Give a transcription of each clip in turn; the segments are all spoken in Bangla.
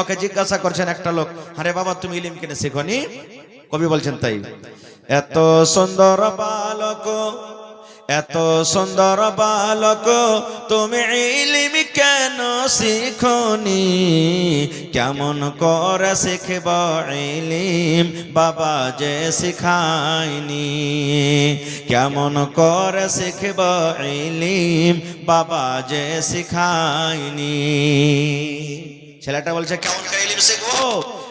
ওকে জিজ্ঞাসা করছেন একটা লোক, আরে বাবা তুমি ইলম কেন শেখনি? কবি বলছেন তাই, এত সুন্দর বালক, এত সুন্দর বালক, তুমি ইলম কেন শিখনি? কেমন করে শিখব ইলম, বাবা যে শিখায়নি। কেমন করে শিখব ইলম, বাবা যে শিখায়নি। ছেলেটা বলছে কেমন করে ইলম শিখবো,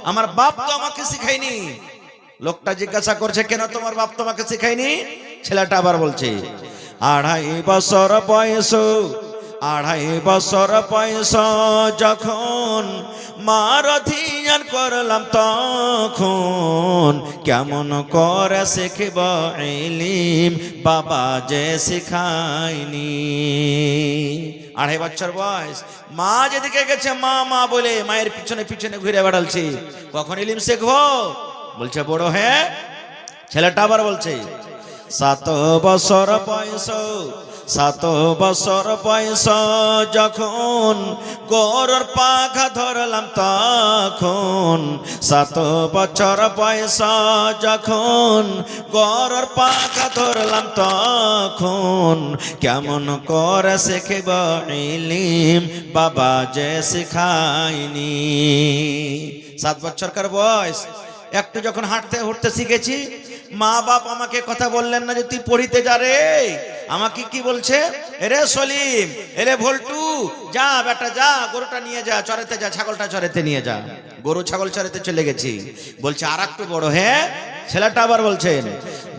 আমার বাপ তো আমাকে শিখায়নি। লোকটা জিজ্ঞাসা করছে কেন তোমার বাপ তোমাকে শিখায়নি? ছেলেটা আবার বলছে 2.5 বছর বয়স, 2.5 বছর বয়স যখন মার ধ্যান করলাম তখন কেমন করে শিখব ইলম, বাবা যে শিখায়নি। 2.5 বছর বয়স, মা যেদিকে গেছে মা মা বলে মায়ের পিছনে পিছনে ঘুরে বেড়ালছি, কখন ইলম শিখবো? বলছে বড় হ্যাঁ। ছেলেটা আবার বলছে 7 বছর বয়স, 7 বছর বয়স যখন গরুর পাখা ধরলাম তখন, 7 বছর বয়স যখন গরুর পাখা ধরলাম তখন কেমন করে শিখব ইলম, বাবা যে শিখায়নি। 7 বছরকার বয়স, একটু যখন হাঁটতে উঠতে শিখেছি, মা বাপ আমাকে কথা বললেন না যে তুই পড়িতে যা রে। আমাকে কি বলছে, এরে সলিম, এরে ভল্টু, যা বেটা যা, গরুটা নিয়ে যা, চড়াতে যা, ছাগলটা চড়াতে নিয়ে যা। গরু ছাগল চড়াতে চলে গেছি। বলছে আর একটু বড় হ্যাঁ। ছেলেটা আবার বলছেন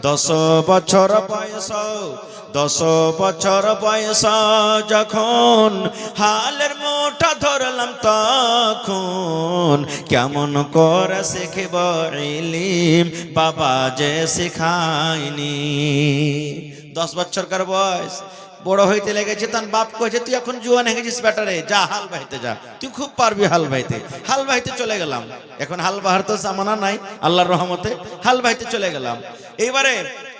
10 বছর বয়স, 10 বছর বয়স যখন হালের মোটা ধরলাম তখন কেমন করে শিখব ইলম, বাবা যে শিখায়নি। 10 বছরকার বয়স, বড় হইতে লেগেছে। তার বাপ কয়েছে তুই এখন জুয়ান হয়ে গেছিস বেটারে, যা হাল বাইতে যা, তুই খুব পারবি হাল বাইতে। হাল বাইতে চলে গেলাম। এখন হাল বাহার তো জামানা নাই, আল্লাহর রহমতে হাল বাইতে চলে গেলাম। এইবারে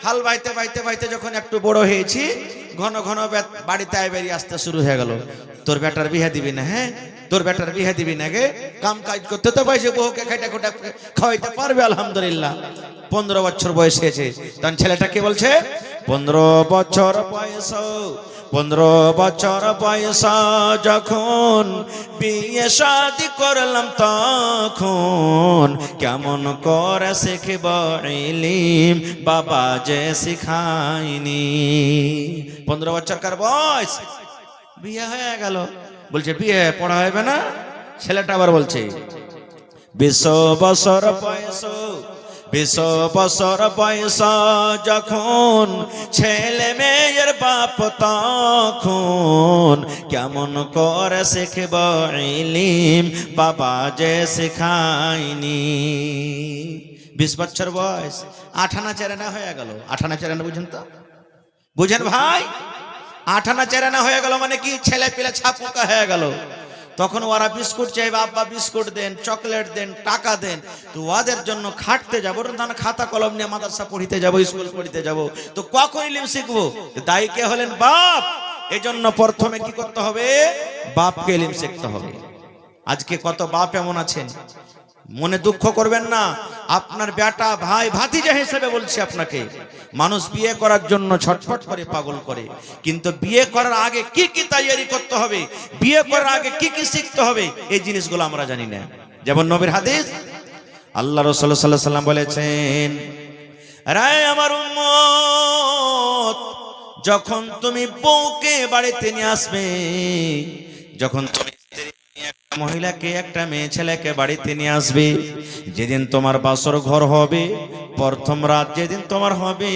হাল বাইতে বাইতে বাইতে যখন একটু বড় হয়েছি, ঘন ঘন বাড়িতে আয় বেরিয়ে আসতে শুরু হয়ে গেল। তোর বেটার বিয়ে দিবি না? হ্যাঁ, তোর বেটার বিয়ে দিবি না গে? কাম কাজ করতে তো পাইছে, বউকে খাইটা খোটা খাওয়াইতে পারবে আলহামদুলিল্লাহ। 15 বছর বয়স হয়েছে। তখন ছেলেটা কি বলছে, 15 বছর বয়স, 15 বছর বয়স যখন বিয়ে শাদি করলাম তখন কেমন করে শিখব ইলম, বাবা যে শিখায়নি। 15 বছরকার বয়স, বিয়ে হয়ে গেল। বলছে বিয়ে পড়া হবে না? ছেলেটা আবার বলছে 20 বছর বয়স, 20 বছর বয়স যখন ছেলে মেয়ের বাপ তখন কেমন করে শিখব ইলম, বাবা যে শিখায়নি। 20 বছর বয়স, 8 আনা 4 আনা হয়ে গেল। 8 আনা 4 আনা বুঝেন তো? বুঝেন ভাই? 8 আনা 4 আনা হয়ে গেল মানে কি, ছেলে পেলে ছাপুকা হয়ে গেল। তখন ওরা বিস্কুট চাইবে, আব্বা বিস্কুট দেন, চকলেট দেন, টাকা দেন। তো ওদের জন্য খাটতে যাবো, খাতা কলম নিয়ে মাদ্রাসা পড়িতে যাবো, স্কুল পড়িতে যাবো। তো কখন ইলম শিখবো? দায়ী কে হলেন? বাপ। এই জন্য প্রথমে কি করতে হবে? বাপকে ইলম শিখতে হবে। আজকে কত বাপ এমন আছেন, মনে দুঃখ করবেন না, আপনার বেটা ভাই ভাতিজা হিসেবে বলছি আপনাকে, মানুষ বিয়ে করার জন্য ছটফট করে, পাগল করে, কিন্তু বিয়ে করার আগে কি কি তৈরি করতে হবে, বিয়ে করার আগে কি কি শিখতে হবে, এই জিনিসগুলো আমরা জানি না। যেমন নবীর হাদিস, আল্লাহ রাসূল সাল্লাল্লাহু আলাইহি ওয়াসাল্লাম বলেছেন, রে আমার উম্মত, যখন তুমি বউকে বাড়িতে নিয়ে আসবে, যখন তুমি একটা মহিলাকে, একটা মেয়ে ছেলেকে বাড়িতে নিয়ে আসবে, যেদিন তোমার বাসর ঘর হবে, প্রথম রাত যেদিন তোমার হবে,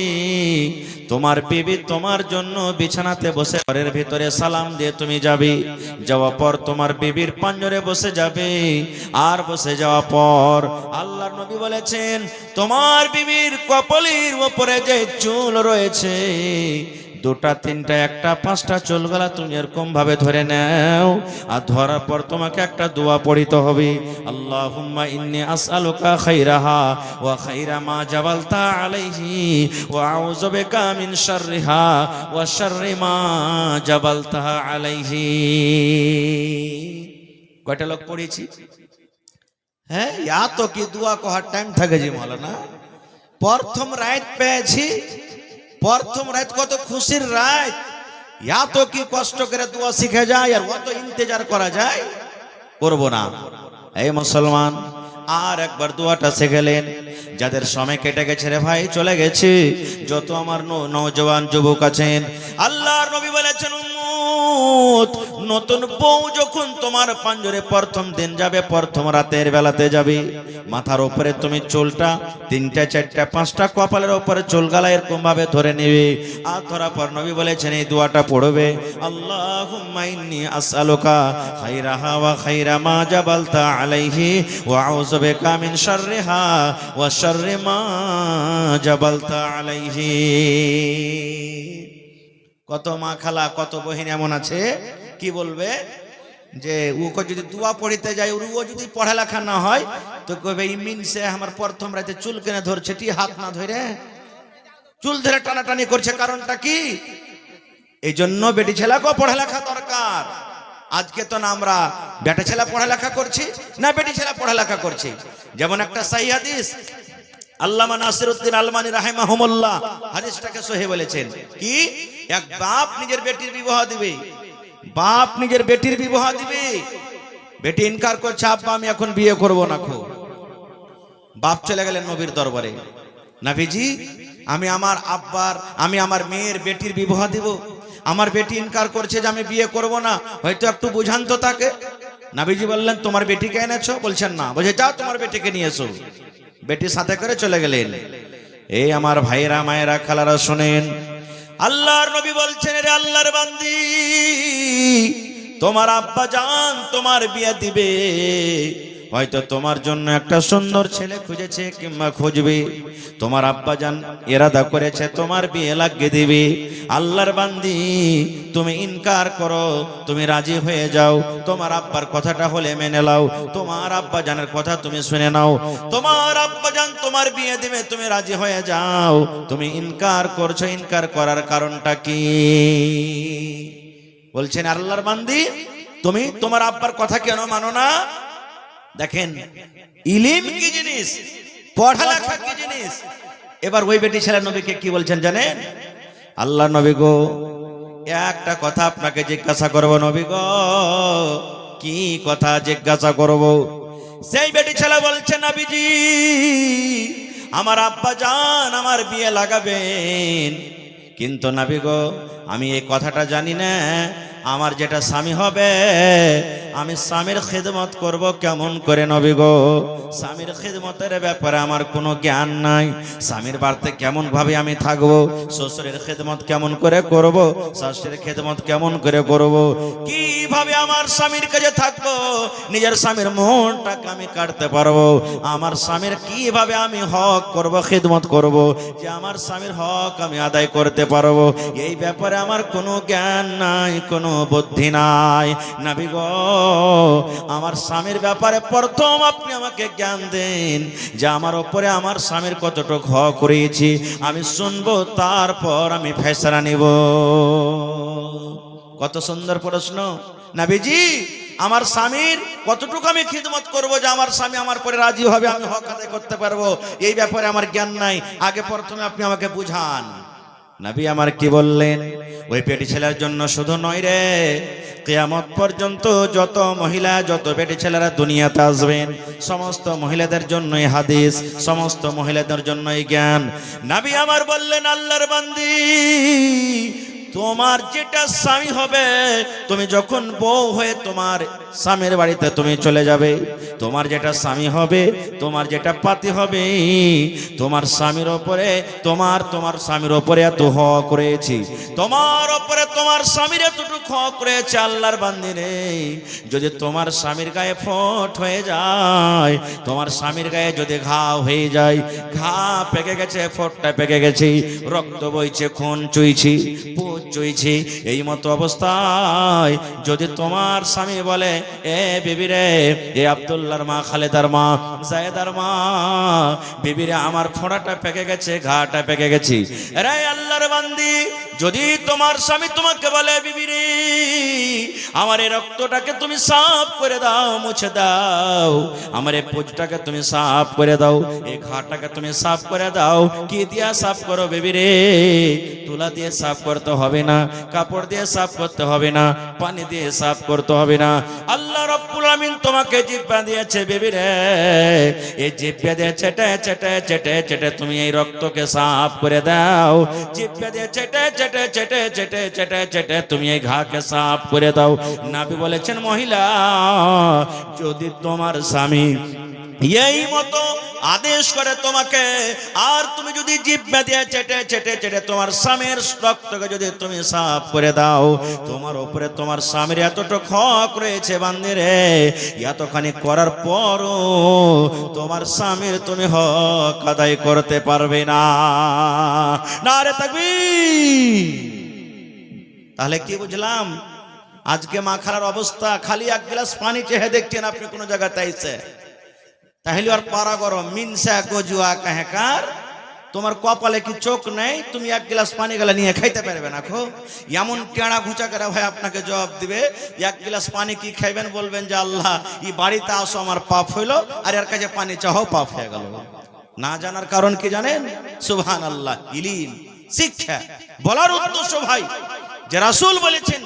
তোমার বিবি তোমার জন্য বিছানাতে বসে ঘরের ভিতরে সালাম দিয়ে তুমি যাবে। যাওয়া পর তোমার বিবির পাঞ্জরে বসে যাবে। আর বসে যাওয়া পর আল্লাহর নবী বলেছেন, তোমার বিবির কপালের উপরে যে চুল রয়েছে, 2টা 3টা 1টা 5টা চুলগুলা তুমি এরকম ভাবে ধরে নাও। আর ধরার পর তোমাকে একটা দোয়া পড়িতে হবে, আল্লাহুম্মা ইন্নী আসআলুকা খাইরাহা ওয়া খাইরা মা জাবালতা আলাইহি ওয়া আউযু বিকা মিন শাররিহা ওয়া শাররি মা জাবালতা আলাইহি। কয়টা লোক পড়েছি? হ্যাঁ, এত কি দোয়া করার টাইম থাকে জি মৌলানা? প্রথম রাত পেয়েছি, প্রথম রাত কত খুশির রাত, এত কি কষ্ট করে দোয়া শিখে যায় আর অত ইন্তেজার করা যায়? করবো না। এই মুসলমান, আর একবার দোয়াটা শিখেলেন। যাদের সময় কেটে গেছে রে ভাই, চলে গেছে, যত আমার নওজওয়ান যুবক আছেন, আল্লাহর নবী বলেছেন, উম্মত, নতুন বউ যখন তোমার পাঞ্জরে প্রথম দিন যাবে, প্রথম রাতের বেলাতে যাবে, মাথার উপরে তুমি চুলটা 3টা 4টা 5টা কপালের উপরে চুল গালা এরকম ভাবে ধরে নেবে। আর ধরার পর নবী বলেছেন এই দোয়াটা পড়বে, আল্লাহুম্মা ইন্নী আসআলুকা খাইরাহা ওয়া খাইরা মা জাবালতা আলাইহি ওয়া আউযু বিকা মিন শাররিহা ওয়া শাররি মা জাবালতা আলাইহি। কত মা খালা, কত বহিন এমন আছে কি বলবে যে ওকে যদি দোয়া পড়িতে যায়, ও যদি পড়ালেখা না হয় তো কবে ইমিন সে আমার প্রথম রাতে চুল কেনে ধরছে, টি হাত না ধরে চুল ধরে টানাটানি করছে, কারণটা কি? এই জন্য বেটি ছেলেকেও পড়ালেখা দরকার। আজকে তো না আমরা বেটা ছেলে পড়ালেখা করছি না বেটি ছেলে পড়ালেখা করছি। যেমন একটা সহিহ হাদিস, আল্লামা নাসিরউদ্দিন আলমানি রাহিমাহুমুল্লাহ হাদিসটাকে সহিহ বলেছেন কি, এক বাপ নিজের বেটির বিবাহ দিবে, বাপ নিজের বেটির বিবাহ দিবে, বেটি ইনকার করছে, আব্বা আমি এখন বিয়ে করব না। বাপ চলে গেলেন নবীর দরবারে, নবীজি আমি আমার মেয়ের বেটির বিবাহ দিব, আমার বেটি ইনকার করছে যে আমি বিয়ে করব না, হয়তো একটু বুঝান তো তাকে। নবীজি বললেন তোমার বেটিকে এনেছো? বলছেন না। বলছে যাও তোমার বেটিকে নিয়ে এসো। বেটির সাথে করে চলে গেলেন। এই আমার ভাইরা মায়েরা খালারা শোনেন, আল্লাহর নবী বলছেন, রে আল্লাহর বান্দি, তোমার আব্বা জান তোমার বিয়ে দিবে, হয়তো তোমার জন্য একটা সুন্দর ছেলে খুঁজেছে কিংবা খুঁজবে, তোমার আব্বা জান ইরাদা করেছে তোমার বিয়ে লাগিয়ে দিবে। আল্লাহর বান্দি তুমি ইনকার করো, তুমি রাজি হয়ে যাও, তোমার আব্বার কথাটা হলে মেনে নাও, তোমার আব্বা জানের কথা তুমি শুনে নাও, তোমার আব্বা জান তোমার বিয়ে দিবে, তুমি রাজি হয়ে যাও, তুমি ইনকার করছো, ইনকার করার কারণটা কি? বলছেন আল্লাহর বান্দি তুমি তোমার আব্বার কথা কেন মানো না? দেখেন ইলম কি জিনিস, পড়ালেখা কি জিনিস। এবার ওই বেটি ছেলে নবীকে কি বলছেন জানেন? আল্লাহ নবী গো, একটা কথা আপনাকে জিজ্ঞাসা করব নবী গো। কি কথা জিজ্ঞাসা করব? সেই বেটি ছেলে বলছে, নবীজি আমার আব্বা জান আমার বিয়ে লাগাবেন, কিন্তু নবী গো আমি এই কথাটা জানি না, আমার যেটা স্বামী হবে আমি স্বামীর খিদমত করব কেমন করে নবী গো? স্বামীর খিদমতের ব্যাপারে আমার কোনো জ্ঞান নাই। স্বামীর বাড়িতে কেমন ভাবে আমি থাকবো, শ্বশুরের খিদমত কেমন করে করব, শাশুড়ির খিদমত কেমন করে করব, কিভাবে আমার স্বামীর কাছে থাকবো, নিজের স্বামীর মনটাকে আমি কাটতে পারবো, আমার স্বামীর কিভাবে আমি হক করব, খিদমত করব, যে আমার স্বামীর হক আমি আদায় করতে পারবো, এই ব্যাপারে আমার কোনো জ্ঞান নাই, কোনো বুদ্ধি নাই। নবী গো আমার স্বামীর ব্যাপারে প্রথম আপনি আমাকে জ্ঞান দেন, যে আমার উপরে আমার স্বামীর কতটুকু হক করেছি আমি শুনবো, তারপর আমি ফয়সালা নিব। কত সুন্দর প্রশ্ন। নবীজি আমার স্বামীর কতটুকু আমি খিদমত করব যে আমার স্বামী আমার পরে রাজি হবে, আমি হক আদায় করতে পারবো, এই ব্যাপারে আমার জ্ঞান নাই, আগে প্রথমে আপনি আমাকে বুঝান। নবী আমার কি বললেন? ওই পেটি ছেলের জন্য শুধু নয় রে, কিয়ামত পর্যন্ত যত মহিলা যত বেটি ছেলেরা দুনিয়াতে আসবেন, সমস্ত মহিলাদের জন্যই হাদিস, সমস্ত মহিলাদের জন্যই জ্ঞান। নবী আমার বললেন, আল্লাহর বান্দি তোমার যেটা স্বামী হবে, তুমি যখন বউ হয়ে তোমার স্বামীর বাড়িতে তুমি চলে যাবে, তোমার যেটা স্বামী হবে, তোমার যেটা পাতি হবে, তোমার স্বামীর ওপরে তোমার স্বামীর ওপরে এত হক রয়েছে, তোমার ওপরে তোমার স্বামীর এতটুকু হক রয়েছে। আল্লাহর বান্দি রে, যদি তোমার স্বামীর গায়ে ফোঁট হয়ে যায়, তোমার স্বামীর গায়ে যদি ঘা হয়ে যায়, ঘা পেকে গেছে, ফোঁটটা পেকে গেছে, রক্ত বইছে, খুন চুইছে, চুইছি, এই মতো অবস্থায় যদি তোমার স্বামী বলে, এ বিবি রে, এ আব্দুল্লাহর মা, খালেদার মা, জায়েদার মা, বিবি রে আমার ফোঁড়াটা পেকে গেছে, ঘাটা পেকে গেছে, রে আল্লাহর বান্দি যদি তোমার স্বামী তোমাকে বলে, বিবি রে আমার এই রক্তটাকে তুমি সাফ করে দাও, মুছে দাও, আমার এই পুজটাকে তুমি সাফ করে দাও, এই ঘাটাকে তুমি সাফ করে দাও। কি দিয়া সাফ করো বেবি রে? তুলা দিয়ে সাফ করতে হবে না, কাপড় দিয়ে সাফ করতে হবে না, পানি দিয়ে সাফ করতে হবে না। আল্লাহ রাব্বুল আমিন তোমাকে জিহ্বা দিয়েছে বেবি রে, এই জিহ্বা দিয়ে চেটে চেটে চেটে চেটে তুমি এই রক্তকে সাফ করে দাও। জিহ্বা দিয়ে চেটে চেটে চেটে চেটে চেটে চেটে তুমি এই ঘাকে সাফ করে দাও। নবী বলেছেন, মহিলা যদি তোমার স্বামী এই মতো আদেশ করে তোমাকে, আর তুমি যদি জিহ্বা দিয়ে চেটে চেটে চেটে তোমার স্বামীর রক্তকে যদি তুমি সাফ করে দাও, তোমার উপরে তোমার স্বামীর এতটুকু হক রয়েছে বান্দিরে, এতখানি করার পরও তোমার স্বামীর তুমি হক আদায় করতে পারবে না। নারে তাকবীর। তাহলে কি বুঝলাম? আজকে মা খালার অবস্থা, খালি এক গ্লাস পানি চেয়ে দেখছেন আপনি কোন জায়গায় তাইছে, তাহলে আর পারা গরম মিনসা গজুয়া কাহেকার, তোমার কপালে কি চোখ নেই? তুমি এক গ্লাস পানি গেলে নিয়ে খাইতে পারবে না। খো এমন কেড়া ঘুচা করে ভাই আপনাকে জবাব দিবে, এক গ্লাস পানি কি খাইবেন? বলবেন যে আল্লাহ এই বাড়িতে আসো আমার পাপ হইলো, আর এর কাছে পানি চাও পাপ হয়ে গেল। না জানার কারণ কি জানেন? সুবহানাল্লাহ, ইলিম, শিক্ষা। বলার উদ্দেশ্য ভাই যে রাসূল বলেছেন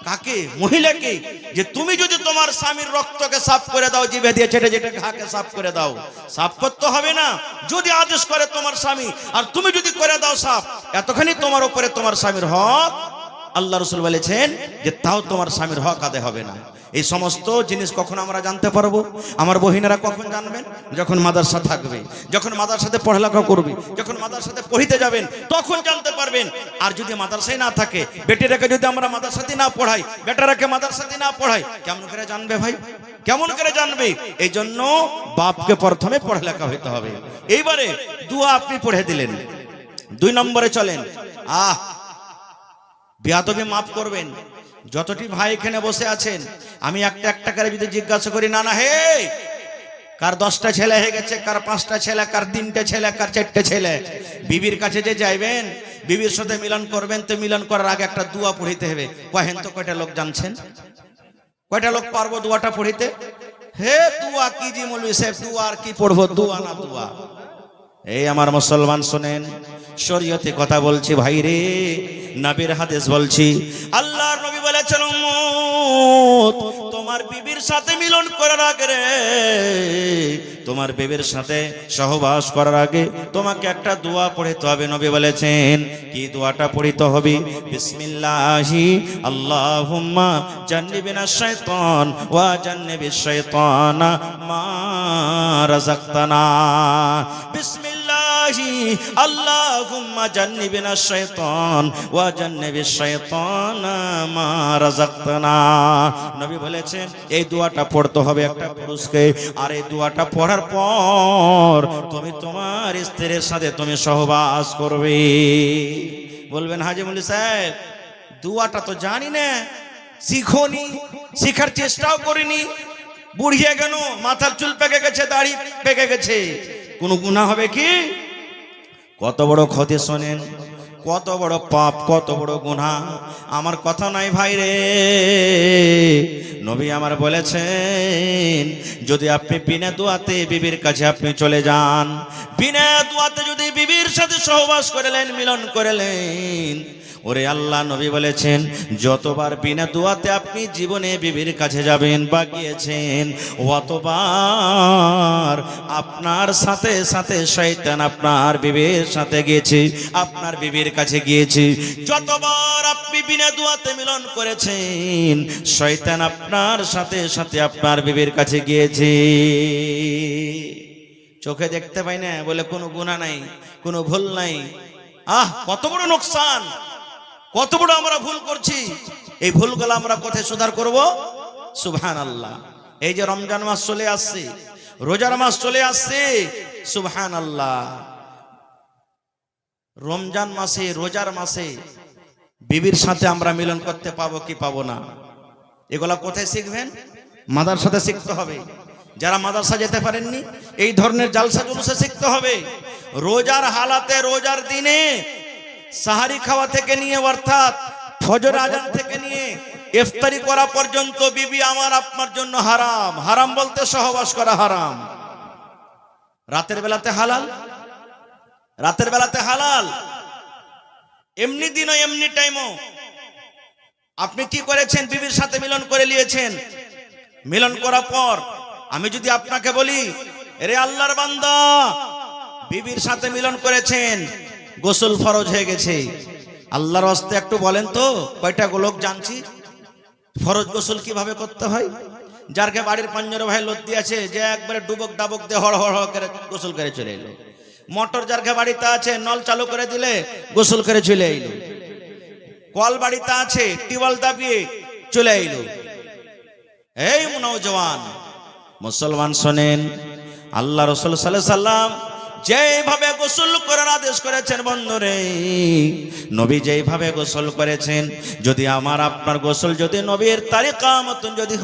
কাকে? মহিলাকে, যে তুমি যদি তোমার স্বামীর রক্তকে সাফ করে দাও, জিভে দিয়ে চেটে চেটে ঘাকে সাফ করে দাও, সাফ করতে হবে না যদি আদেশ করে তোমার স্বামী, আর তুমি যদি করে দাও সাফ, এতখানি তোমার উপরে তোমার স্বামীর হক। আল্লাহ রাসূল বলেছেন যে তাও তোমার স্বামীর হক আদায় হবে না। এই সমস্ত জিনিস কখন আমরা জানতে পারবো? আমার বহিনেরা কখন জানবেন? যখন মাদ্রাসা থাকবে, যখন মাদ্রাসাতে পড়ালেখা করবে, যখন মাদ্রাসাতে পড়িতে যাবেন, তখন জানতে পারবেন। আর যদি মাদ্রাসায় না থাকে, বেটিরাকে যদি আমরা মাদ্রাসাতে না পড়াই, বেটারাকে মাদ্রাসাতে না পড়াই, কেমন করে জানবে ভাই? কেমন করে জানবে? এই জন্য বাপকে প্রথমে পড়ালেখা হইতে হবে। এইবারে দুয়া আপনি পড়ে দিলেন, 2 নম্বরে চলেন। বেয়াদবি মাফ করবেন। যতটি ভাই এখানে বসে আছেন, আমি একটা একটা করে যদি জিজ্ঞাসা করি, না না হে, কার 10টা ছেলে হয়ে গেছে, কার 5টা ছেলে, কার 3টে ছেলে, কার 4টে ছেলে, বিবির কাছে যে যাইবেন, বিবির সাথে মিলন করবেন, তো মিলন করার আগে একটা দোয়া পড়িতে হবে। কহেন তো কয়টা লোক জানছেন? কয়টা লোক পারবো দোয়াটা পড়িতে? হে দোয়া কি জি মৌলভী সাহেব, দোয়া আর কি পড়বো? দোয়া না দোয়া। এই আমার মুসলমান শোনেন, শরীয়তে কথা বলছি ভাই রে, নবীর হাদিস বলছি। আল্লাহর নবী বলেছেন, উম্মত তোমার বিবির সাথে মিলন করার আগে রে, তোমার বিবির সাথে সহবাস করার আগে তোমাকে একটা দোয়া পড়তে হবে। নবী বলেছেন, কি দোয়াটা পড়তে হবে? বিসমিল্লাহি আল্লাহুম্মা জান্নিবিনাশ শাইতান ওয়া জান্নিবিশ শাইতানা মা রাযাকতানা। বিসমিল্লাহি আল্লাহুম্মা জান্নিবিনাশ শাইতান ওয়া জান্নিবিশ শাইতানা মা রাযাকতানা। নবী বলেছেন এই দোয়াটা পড়তে হবে একটা পুরুষকে, আর এই দোয়াটা পড়ার পর তুমি তোমার স্ত্রীর সাথে তুমি সহবাস করবে। বলবেন হাজী মৌলভী সাহেব দোয়াটা তো জানি না, শিখোনি, শিখার চেষ্টাও করিনি, বুড়িয়ে গেল, মাথার চুল পেকে গেছে, দাড়ি পেকে গেছে, কোনো গুনাহ হবে কি? কত বড় ক্ষতি শোনেন, কত বড় পাপ, কত বড় গুনাহ। আমার কথা নাই ভাই রে, নবী আমার বলেছেন যদি আপনি বিনা দোয়াতে বিবির কাছে আপনি চলে যান, বিনা দোয়াতে যদি বিবির সাথে সহবাস করলেন, মিলন করলেন, ওরে আল্লাহ নবী বলেছেন যতবার বিনা দোয়াতে আপনি জীবনে বিবির কাছে যাবেন বা গিয়েছেন, অতবার আপনার সাথে সাথে শয়তান আপনার বিবির সাথে গিয়েছে, আপনার বিবির কাছে গিয়েছে। যতবার আপনি বিনা দোয়াতে মিলন করেছেন, শয়তান আপনার সাথে সাথে আপনার বিবির কাছে গিয়েছে। চোখে দেখতে পাই না বলে কোনো গুনাহ নাই, কোনো ভুল নাই। কত বড় নোকসান, কত বড় আমরা ভুল করছি। এই ভুলগুলো আমরা কোথায় সুধার করব? সুবহানাল্লাহ। এই যে রমজান মাস চলে আসছে, রোজার মাস চলে আসছে, সুবহানাল্লাহ। রমজান মাসে, রোজার মাসে বিবির সাথে আমরা মিলন করতে পাবো কি পাবো না? এগুলা কোথায় শিখবেন? মাদ্রাসাতে শিখতে হবে। যারা মাদ্রাসা যেতে পারেননি, এই ধরনের জালসা জুলুসে শিখতে হবে। রোজার হালাতে, রোজার দিনে সাহারি খাওয়া থেকে নিয়ে, অর্থাৎ ফজর আজান থেকে নিয়ে ইফতারি করা পর্যন্ত বিবি আমার আপনার জন্য হারাম। হারাম বলতে সহবাস করা হারাম। রাতের বেলাতে হালাল, রাতের বেলাতে হালাল, এমনি দিনও এমনি টাইমও। আপনি কি করেছেন? বিবির সাথে মিলন করে নিয়েছেন। মিলন করার পর আমি যদি আপনাকে বলি, রে আল্লাহর বান্দা, বিবির সাথে মিলন করেছেন, গোসল ফরজ হয়ে গেছে, আল্লাহর হস্তে একটু বলেন তো কয়টা লোক জানছি ফরজ গোসল কিভাবে করতে হয়? যারকে বাড়ির 15 ভাই লদ্দি আছে, যে একবারে ডুবক ডাবক দিয়ে হড় হড় করে গোসল করে চলে এলো। মোটর যারকে বাড়িতে আছে, নল চালু করে দিলে গোসল করে চলে এলো। কল বাড়িতে আছে, টিউবওয়েল দাবিয়ে চলে এলো। এই নওজওয়ান মুসলমান শোনেন, আল্লাহ রাসূল সাল্লাল্লাহু আলাইহি সাল্লাম যেভাবে গোসল করার আদেশ করেছেন, বন্ধুরে, নবী যেভাবে গোসল করেছেন, যদি আমার আপনার গোসল যদি নবীর তারিকা মতন যদি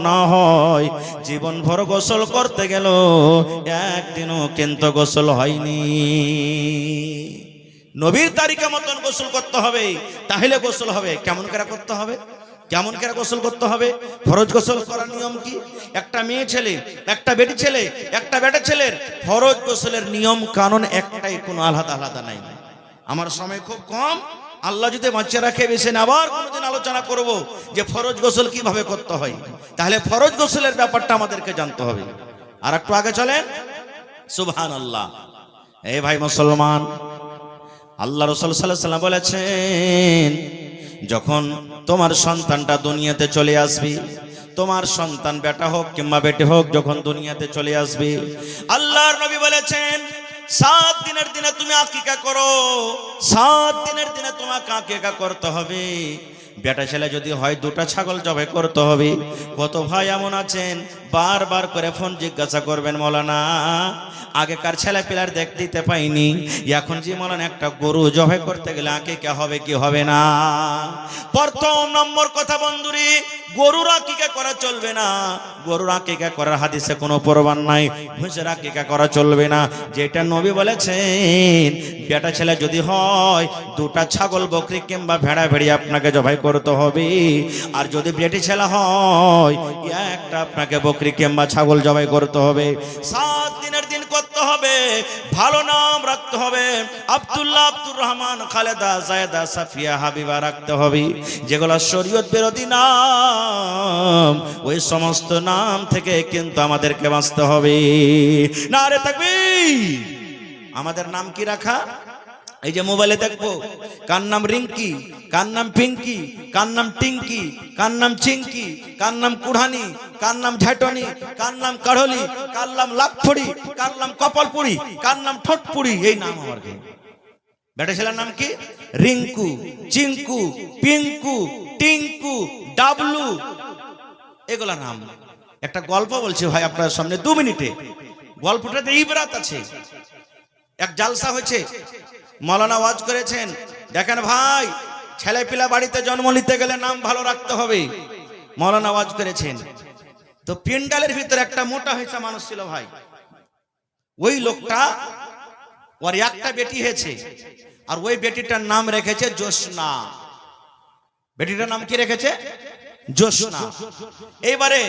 না হয়, জীবন ভর গোসল করতে গেল একদিনও কিন্তু গোসল হয়নি। নবীর তারিকা মতন গোসল করতে হবে, তাহলে গোসল হবে। কেমন করে করতে হবে? কেমন করে গোসল করতে হবে? ফরজ গোসল করার নিয়ম কি? একটা মেয়ে ছেলে, একটা বেটি ছেলে, একটা বেটা ছেলের ফরজ গোসলের নিয়ম কানুন একটাই, কোনো আলাদা আলাদা নাই। আমার সময় খুব কম, আল্লাহ যদি বাঁচিয়ে রাখে বেশি না, আবার কোনোদিন আলোচনা করব যে ফরজ গোসল কিভাবে করতে হয়। তাহলে ফরজ গোসলের ব্যাপারটা আমাদেরকে জানতে হবে। আর একটু আগে চলেন। সুবহানাল্লাহ। এই ভাই মুসলমান, আল্লাহ রাসূল সাল্লাল্লাহু আলাইহি ওয়াসাল্লাম বলেছেন, যখন তোমার সন্তানটা দুনিয়াতে চলে আসবে, তোমার সন্তান বেটা হোক কিংবা বেটে হোক, যখন দুনিয়াতে চলে আসবে, আল্লাহর নবী বলেছেন 7 দিনের দিনে তুমি আকিকা করো। 7 দিনের দিনে তোমাকে আকিকা করতে হবে। বেটা ছেলে যদি হয় 2টা ছাগল জবাই করতে হবে। কত ভাই এমন আছেন বারবার করে ফোন জিজ্ঞাসা করবেন, মৌলানা আগেকার ছেলে পিলার দিতে পাইনি, এখন যে মৌলানা একটা গরু জবাই করতে গেলে আকিকা হবে কি হবে না? প্রথম নম্বর কথা বন্ধুরি, গরুর আকিকা করা চলবে না। গরুর আকিকা করার হাদিসে কোনো প্রমাণ নাই। ভুঁসের আকিকা করা চলবে না। যেটা নবী বলেছেন, বেটা ছেলে যদি হয় 2টা ছাগল বকরি কিংবা ভেড়া ভেড়ি আপনাকে জবাই করতে হবে। আর যদি বেটি ছেলে হয়, একটা আপনাকে বকরি কিংবা ছাগল জবাই করতে হবে। 7 দিনের দিন করতে হবে। ভালো নাম রাখতে হবে। আব্দুল্লাহ, আব্দুর রহমান, খালেদা, জায়েদা, সাফিয়া, হাবিবা রাখতে হবে। যেগুলো শরীয়ত বিরোধী নাম, ওই সমস্ত নাম থেকে কিন্তু আমাদেরকে বাঁচতে হবে। নারে তাকবীর। আমাদের নাম কি রাখা? এই যে মোবাইলে দেখবো, কার নাম রিঙ্কি, কার নাম পিঙ্কি, কার নাম টিঙ্কি, কার নাম চিঙ্কি, কার নাম কুড়ানি, কার নাম ঝাটনি, কার নাম কাঢ়লি, কার নাম লাকফড়ি, কার নাম কপালপুরি, কার নাম ঠোঁটপুরি। এই নাম আমার কি? বেটা ছেলের নাম কি? রিঙ্কু, চিঙ্কু, পিঙ্কু, টিঙ্কু, ডাবলু, এগুলা নাম। একটা গল্প বলছি ভাই আপনার সামনে 2 মিনিটে। গল্পটাতে ইবরাত আছে। এক জালসা হয়েছে, মৌলানা ওয়াজ করেছেন, দেখেন ভাই, ছেলে পিলা বাড়িতে জন্ম নিতে গেলে নাম ভালো রাখতে হবে। মৌলানা ওয়াজ করেছেন। তো পেন্ডালের ভিতরে একটা মোটা হয়েছে মানুষ ছিল ভাই। ওই লোকটা, ওর একটা বেটি হয়েছে, আর ওই বেটিটার নাম রেখেছে জোসনা। বেটিটার নাম কি রেখেছে? জোসনা। এইবারে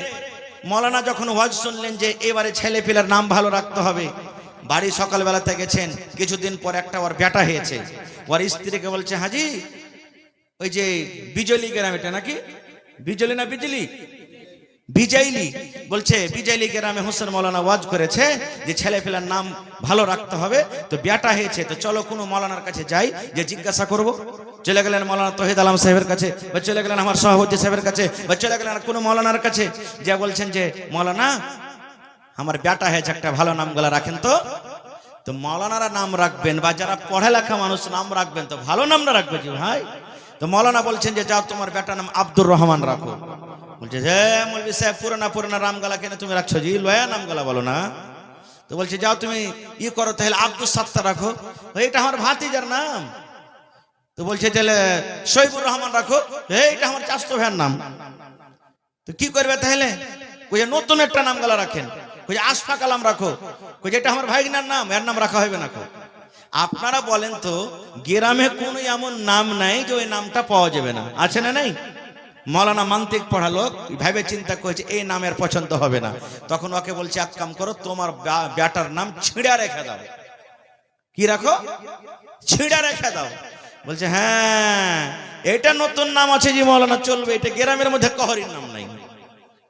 মৌলানা যখন ওয়াজ শুনলেন যে এবারে ছেলে পিলার নাম ভালো রাখতে হবে, বাড়ি সকালবেলাতে গেছেন, কিছুদিন পর একটা ওর বেটা হয়েছে। ওর স্ত্রীকে বলছে, হাজি ওই যে বিজলি গ্রাম, এটা নাকি বিজলি না বিজলি, বিজয়লি, বলছে বিজয়লি গ্রামে হোসেন মৌলানা ওয়াজ করেছে যে ছেলে পেলার নাম ভালো রাখতে হবে, তো বেটা হয়েছে, তো চলো কোনো মৌলানার কাছে যাই, যে জিজ্ঞাসা করব। চলে গেলেন মৌলানা তহিদ আলম সাহেবের কাছে, বা চলে গেলেন আমার সভাপতি সাহেবের কাছে, বা চলে গেলেন কোনো মৌলানার কাছে, যা বলছেন যে মৌলানা আমার বেটা হয়েছে, একটা ভালো নামগুলা রাখেন তো। তো মৌলানারা নাম রাখবেন, বা যারা পড়ালেখা মানুষ নাম রাখবেন, তো ভালো নামটা রাখবে জি ভাই। তো মৌলানা বলছেন যে যাও তোমার বেটার নাম আব্দুর রহমান রাখো। বলছে যে মৌলভী সাহেব পুরানা পুরানা নামগালা কেন তুমি রাখছো জি, লয়া নামগালা বলো না। তো বলছে যাও তুমি করো, তাহলে আব্দুল সাত্তার রাখো, এইটা আমার ভাতিজার নাম। তো বলছে তাহলে শহীবুর রহমান রাখো, এইটা আমার চাচতো ভাইয়ের নাম। তো কি করবে তাহলে? ওই যে নতুন একটা নামগালা রাখেন, ওই যে আশফাক আলম রাখো, ওই যেটা আমার ভাইগনার নাম, এর নাম রাখা হবে না। আপনারা বলেন তো, গ্রামে কোনো এমন নাম নাই যে ওই নামটা পাওয়া যাবে না? আছে না নাই? মৌলানা মান্তিক পড়ালো, ভাবে চিন্তা করেছে এই নামের পছন্দ হবে না, তখন ওকে বলছে এক কাম করো, তোমার বেটার নাম ছিঁড়া রেখে দাও। কি রাখো? ছিঁড়া রেখে দাও। বলছে হ্যাঁ এটা নতুন নাম আছে জি মৌলানা, চলবে, এটা গ্রামের মধ্যে কহরির নাম নাই।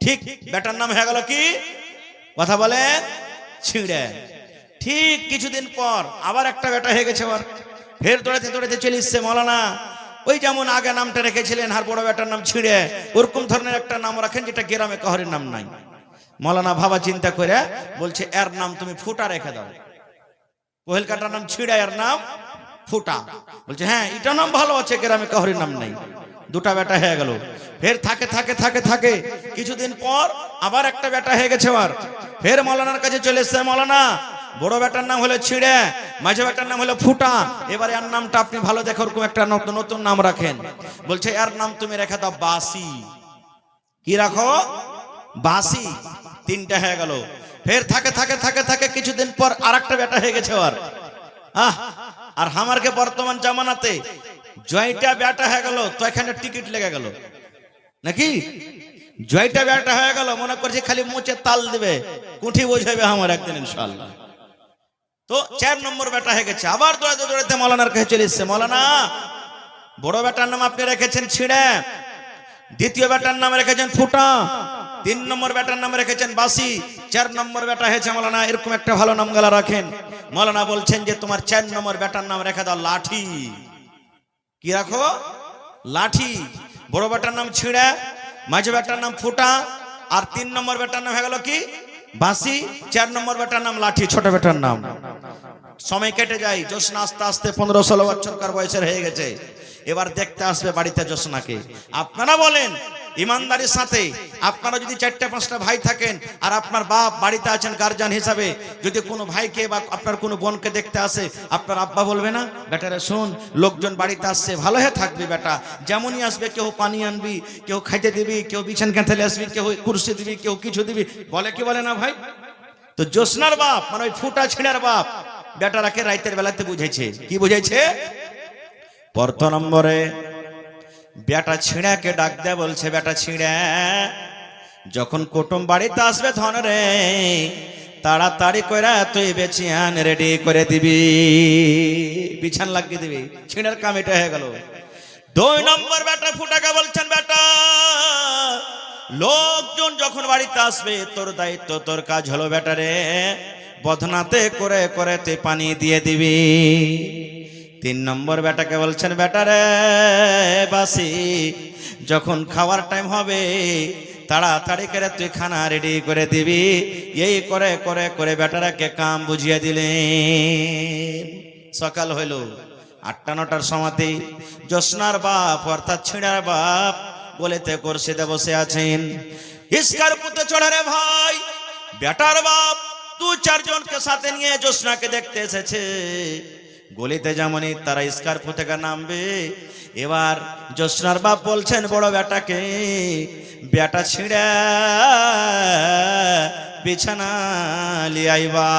ঠিক বেটার নাম হয়ে গেল কি? কথা বলে ছিঁড়ে। ঠিক কিছুদিন পর আবার একটা বেটা হয়ে গেছে, আবার ফের দৌড়াতে দৌড়াতে চলে এসছে মৌলানা, ওই যেমন আগে নামটা রেখেছিলেন আর বড় বেটার নাম ছিঁড়ে, ওরকম ধরনের একটা নাম রাখেন যেটা গ্রামে কহরির নাম নাই। মৌলানা ভাবা চিন্তা করে বলছে এর নাম তুমি ফুটা রেখে দাও। কোহেল কাটার নাম ছিঁড়ে, এর নাম ফুটা। বলছে হ্যাঁ এটা নাম ভালো আছে, গ্রামে কহরির নাম নাই। দুটা বেটা হয়ে গেল। ফের থাকে থাকে থাকে থাকে কিছুদিন পর আবার একটা বেটা হয়ে গেছে, আবার ফের মৌলানার কাছে চলে এসছে, মৌলানা বড় বেটার নাম হলো ছিঁড়ে, মাঝে বেটার নাম হলো ফুটা, এবারে এর নামটা আপনি ভালো দেখে ওরকম একটা নতুন নাম রাখেন। বলছে এর নাম তুমি রেখে দাও বাসি। কি রাখো? বাসি। তিনটা হয়ে গেল। ফের থাকে থাকে থাকে থাকে কিছুদিন পর আর একটা বেটা হয়ে গেছে, আর আমারকে বর্তমান জামানাতে জয়টা বেটা হয়ে গেল তো এখানে টিকিট লেগে গেল নাকি? জয়টা বেটা হয়ে গেল, মনে করছে খালি মোচে তাল দিবে, কুঠি বোঝাবে আমার একদিন ইনশাআল্লাহ। তো 4 নম্বর বেটা হয়ে গেছে, আবার দৌড়াতে দৌড়াতে মৌলানার কাছে চলে এসছে, মৌলানা বড় বেটার নাম আপনি রেখেছেন ছিঁড়ে, দ্বিতীয় বেটার নাম রেখেছেন ফুটা, 3 নম্বর বেটার নাম রেখেছেন বাসি, 4 নম্বর বেটা হয়েছে মৌলানা এরকম একটা ভালো নাম গালা রাখেন। মৌলানা বলছেন যে তোমার 4 নম্বর বেটার নাম রেখে দাও লাঠি। কি রাখো? লাঠি। বড় বেটার নাম ছিঁড়ে, মাঝে বেটার নাম ফুটা, আর 3 নম্বর বেটার নাম হয়ে গেল কি? বাসি। 4 নম্বর বেটার নাম লাঠি, ছোট বেটার নাম। সময় কেটে যায়, জোসনা আস্তে আস্তে 15-16 বছরকার বয়সের হয়ে গেছে। এবার দেখতে আসবে বাড়িতে জোসনাকে। আপনারা বলেন ইমানদারির সাথে, আপনারা যদি 4-5টা ভাই থাকেন আর আপনার বাপ বাড়িতে আছেন গার্জিয়ান হিসাবে, যদি কোনো ভাইকে বা আপনার কোনো বোনকে দেখতে আসে, আপনার আব্বা বলবে না বেটারে শোন লোকজন বাড়িতে আসছে, ভালো হয়ে থাকবি বেটা, যেমনই আসবে কেউ পানি আনবি, কেউ খাইতে দিবি, কেউ বিছান কাঁথালে আসবি, কেউ কুরসি দিবি, কেউ কিছু দিবি, বলে কি বলে না ভাই? তো জোসনার বাপ মানে ওই ফুটা ছিঁড়ার বাপ বেটারাকে রাইতের বেলাতে বুঝেছে। কি বুঝেছে? প্রথম নম্বরে বেটা ছিঁড়াকে ডাক দেয়া, বলছে বেটা ছিঁড়া যখন কুটুম বাড়িতে আসবে ধন রে, তাড়াতাড়ি করে তুই বেচিয়ান রেডি করে দিবি, বিছান লাগিয়ে দিবি। ছিঁড়ার কাম এটা হয়ে গেল। 2 নম্বর বেটা ফুটাকে বলছেন বেটা লোকজন যখন বাড়িতে আসবে তোর দায়িত্ব, তোর কাজ হলো বেটা রে বদনাতে করে করে তুই পানি দিয়ে দিবি। 3 নম্বর বেটাকে বলছেন বেটা রে বাসি যখন খাওয়ার টাইম হবে তাড়াতাড়ি করে তুই খানা রেডি করে দিবি। এই করে করে করে বেটারাকে কাম বুঝিয়ে দিলেন। সকাল হইল 8টা-9টার সময়তে জোসনার বাপ অর্থাৎ ছিঁড়ার বাপ বলেতে কুরসিতে বসে আছেন। ইস্কার পুতে চড়ে রে ভাই, বেটার বাপ 2-4 জনকে সাথে নিয়ে জোসনাকে দেখতে এসেছে। গলিতে যেমনই তারা স্কার্পো থেকে নামবে, এবার জোসনার বাপ বলছেন বড় বেটাকে বেটা ছিঁড়া বিছানা লিয়াইবা।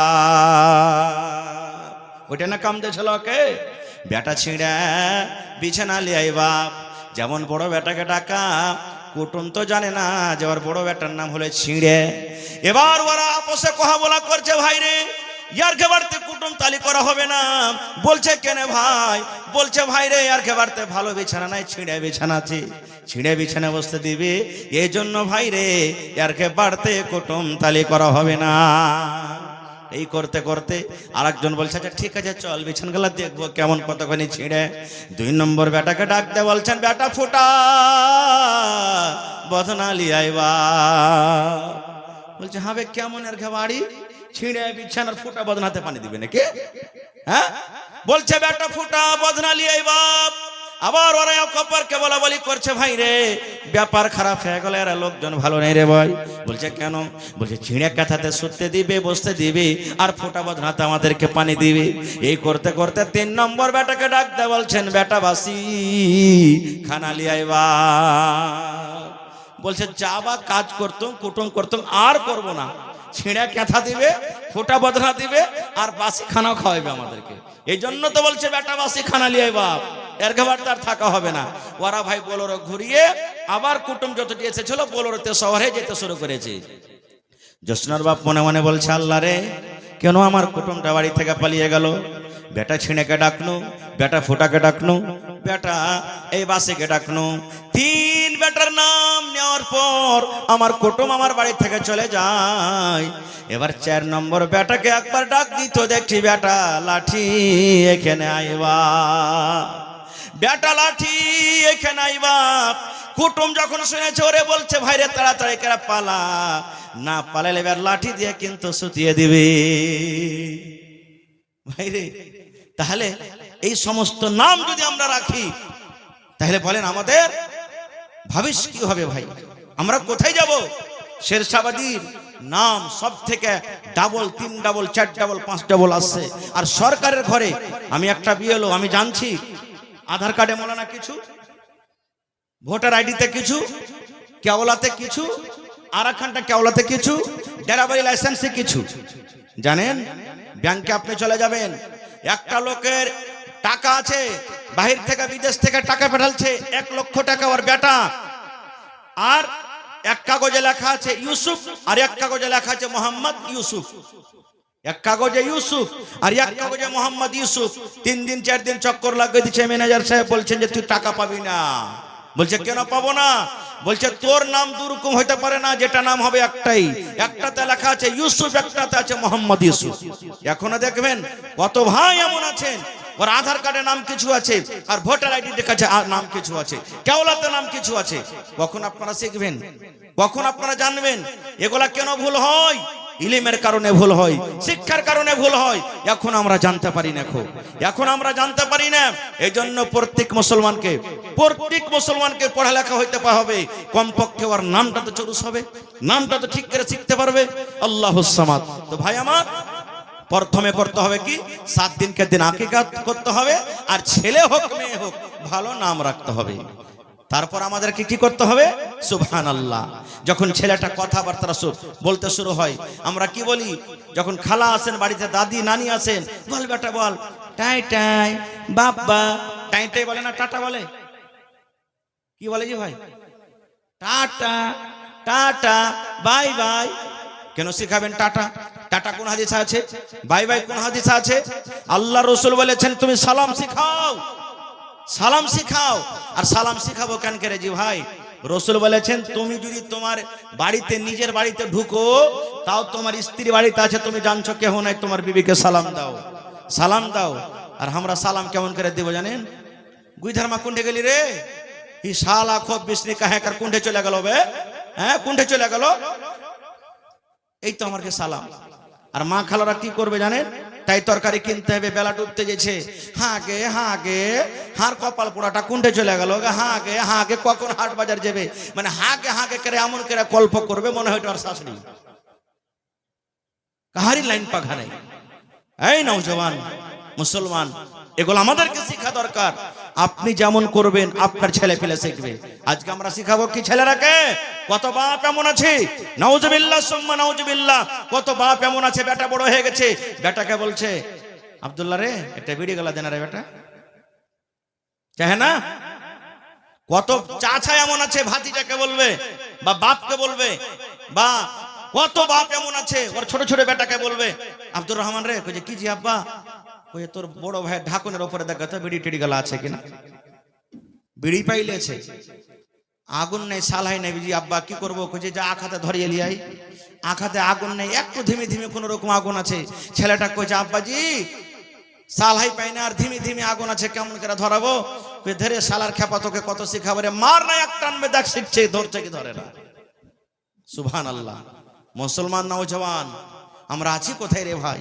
ওইটা না কাম দিয়েছিল ওকে, বেটা ছিঁড়া বিছানা লিয়াইবা। যেমন বড় বেটাকে ডাকা, কুটুম তো জানে না যে ওর বড় বেটার নাম হলো ছিঁড়ে। এবার ওরা আপসে কথা বলা করছে, ভাই রে ইয়ার খেবারতে কুটুম তালি করা হবে না। বলছে কেন ভাই? বলছে ভাই রে ইয়ার খেবারতে ভালো বিছানা নাই, ছিঁড়ে বিছানা আছে, ছিঁড়ে বিছানা বসতে দিবে, এই জন্য ভাই রে ইয়ার খেবারতে কুটুম তালি করা হবে না। এই করতে করতে আরেকজন বলছে আচ্ছা ঠিক আছে চল বিছানগুলা দেখবো কেমন কতখানি ছিঁড়ে। 2 নম্বর বেটাকে ডাক দিয়ে বলছেন বেটা ফুটা বদনা লিয়াইবা। বলছে হবে কেমন এর খেবাড়ি ছিঁড়ে বিছানার ফুটা বদনাতে পানি দিবে নাকি? হ্যাঁ বলছে বেটা ফুটা বদনা লিয়াইবা। আবার ওরা কপারকে বলা বলি করছে, ভাই রে ব্যাপার খারাপ হয়ে গেল, এরা লোকজন ভালো নেই রে ভাই। বলছে কেন? বলছে ছিঁড়ে কাঁথাতে শুতে দিবে, বসতে দিবে, আর ফোঁটা বদনাতে আমাদেরকে পানি দিবে। এই করতে করতে 3 নম্বর বেটাকে ডাক দে বলছেন বেটা বাসি খানা লিয়াইবা। বলছে যাবা কাজ করতাম কুটুম করতাম আর করব না, ছিঁড়া ক্যাথা দিবে, ফোটা বদনা দিবে, আর বাসি খানাও খাওয়াবে আমাদেরকে। এই জন্য তো বলছে বেটা বাসি খানা লিয়ে বাপ, এর ঘাবার তার থাকা হবে না। ওরা ভাই বোলেরো ঘুরিয়ে আবার কুটুম যতটি এসেছিল বোলেরোতে শহরে যেতে শুরু করেছে। জোসনার বাপ মনে মনে বলছে, আল্লাহ রে, কেন আমার কুটুমটা বাড়ি থেকে পালিয়ে গেল? বেটা ছিঁড়েকে ডাকনু, বেটা ফোটাকে ডাকনু, বেটা এই বাসিকে ডাকনু। 3 বেটার নাম নেওয়ার পর আমার কুটুম আমার বাড়ি থেকে চলে যায়। এবার 4 নম্বর বেটাকে একবার ডাক দিত, দেখছি বেটা লাঠি এখানে আইবা, বেটা লাঠি এখানে আইবা। কুটুম যখন শুনেছে ওরে বলছে, ভাইরে তাড়াতাড়ি করে পালা, না পালালে এবার লাঠি দিয়ে কিন্তু সুতিয়ে দিবে। ভাইরে, তাহলে এই সমস্ত নাম যদি আমরা রাখি, তাহলে বলেন আমাদের ভবিষ্যৎ কি হবে? ভাই আমরা কোথায় যাব? শেরশাবাদীর নাম সব থেকে ডাবল, 3 ডাবল, 4 ডাবল, 5 ডাবল আসছে। আর সরকারের ঘরে আমি একটা বিএলও, আমি জানছি আধার কার্ডে মৌলানা কিছু, ভোটার আইডিতে কিছু, কেওলাতে কিছু, আরাকানটা কেওলাতে কিছু, ড্রাইভারি লাইসেন্সে কিছু। জানেন, ব্যাংকে আপনি চলে যাবেন, একটা লোকের টাকা আছে, বাহির থেকে বিদেশ থেকে টাকা পাঠালছে 1 লক্ষ টাকা ওর বেটা, আর এক কাগজে লেখা আছে ইউসুফ, আর এক কাগজে লেখা আছে মোহাম্মদ ইউসুফ। এক কাগজে ইউসুফ আর এক কাগজে মোহাম্মদ ইউসুফ। 3 দিন 4 দিন চক্কর লাগিয়ে দিচ্ছে। ম্যানেজার সাহেব বলছেন যে তুই টাকা পাবি না। বলছে কেন পাবো না? বলছে তোর নাম দুরকম হইতে পারে না, যেটা নাম হবে একটাই, একটাতে লেখা আছে ইউসুফ, একটাতে আছে মোহাম্মদ ইউসুফ। এখনো দেখবেন কত ভাই এমন আছেন, ওর আধার কার্ডে নাম কিছু আছে, আর ভোটার আইডি কাছে নাম কিছু আছে, কেওলাতে নাম কিছু আছে। কখন আপনারা শিখবেন? কখন আপনারা জানবেন এগুলা কেন ভুল হয়? ইলমের কারণে ভুল হয়, শিক্ষার কারণে ভুল হয়। এখন আমরা জানতে পারি না, এখন আমরা জানতে পারি না। এই জন্য প্রত্যেক মুসলমানকে পড়ালেখা হইতে হবে, কমপক্ষে ওর নামটা তো চরুস হবে, নামটা তো ঠিক করে শিখতে পারবে। আল্লাহুস সামাদ। তো ভাই আমার, প্রথমে করতে হবে কি, 7 দিনকে দিন আকিকাত করতে হবে, আর ছেলে হোক মেয়ে হোক ভালো নাম রাখতে হবে। তারপর আমাদেরকে কি করতে হবে? সুবহানাল্লাহ। যখন ছেলেটা কথাবার্তা বলতে শুরু হয়, আমরা কি বলি? যখন খালা আসেন বাড়িতে, দাদি নানি আসেন, বল বেটা বল, টাই টাই বাবা, টাই টাই বলে না, টাটা বলে। কি বলে জি ভাই? Tata, tata, bye bye. কেন শিখাবেন টাটা? টাটা কোন হাদিসে আছে? বাই বাই কোন হাদিসে আছে? আল্লাহ রাসূল বলেছেন তুমি সালাম শিখাও, সালাম শিখাও। আর সালাম শিখাবো কেন করে জি ভাই? রাসূল বলেছেন তুমি যদি তোমার বাড়িতে, নিজের বাড়িতে ঢুকো, তাও তোমার স্ত্রী বাড়িতে আছে, তুমি জানছো কেহ নাই, তোমার বিবিকে সালাম দাও, সালাম দাও। আর আমরা সালাম কেমন করে দেব জানেন? গুইধারমা কুন্ডে গেলি রে, ই শালা খুব বিষ্ণি কাহে কার কুন্ডে চলে গেল বে, হ্যাঁ কুন্ডে চলে গেল, এই তো আমাকে সালাম। আর মা খালারা কি করবে জানেন? তাই তরকারি কিনতে হবে, বেলা ডুবতে গেছে, হাঁকে হাঁকে, হার কপাল পোড়াটা কুন্ডে চলে গেল, হাঁকে হাঁকে কখন হাট বাজার যাবে, মানে হাঁকে হাঁকে করে এমন করে কল্প করবে মনে হয় আর শাশুড়ি কাহারি লাইন পাখা নেই। এই নওজওয়ান মুসলমান, এগুলো আমাদেরকে শিখা দরকার। আপনি যেমন করবেন আপনার ছেলে পেলে শিখবে। আজকে আমরা শিখাবো কি ছেলেরাকে? কত বাপ এমন আছে, নাউজুবিল্লাহ সুম্মা নাউজুবিল্লাহ, কত বাপ এমন আছে, বেটা বড় হয়ে গেছে, বেটাকে বলছে আব্দুল্লাহ রে একটা বিড়ি গলা দেনা রে বেটা, চাহে না? কত চাচা এমন আছে, ভাতিজাকে বলবে বা বাপকে বলবে, বা কত বাপ এমন আছে ওর ছোট ছোট বেটাকে বলবে আব্দুর রহমান রে, কইছে কি জি আব্বা, ওই তোর বড় ভাইয়ের ঢাকনের উপরে দেখা তো বিড়ি টিড়ি গলা আছে কিনা, বিড়ি পাইলেছে, আগুন নেই, সালাই নেই, জি আব্বা কি করবো, কইছে যা আখাতে ধরিয়ে লিয়াই, আখাতে আগুন নেই, একটু ধিমে ধিমে কোন রকম আগুন আছে। ছেলেটা কইছে আব্বাজি সালাই পাই না, আর ধিমে ধিমে আগুন আছে, কেমন করে ধরাবো? ধরে সালার খেপা তোকে কত শিখাবো রে, মার না এক টানবে, দেখ শিখছে, ধরছে কি ধরে না। সুবহানাল্লাহ। মুসলমান নওজওয়ান আমরা আছি কোথায় রে ভাই?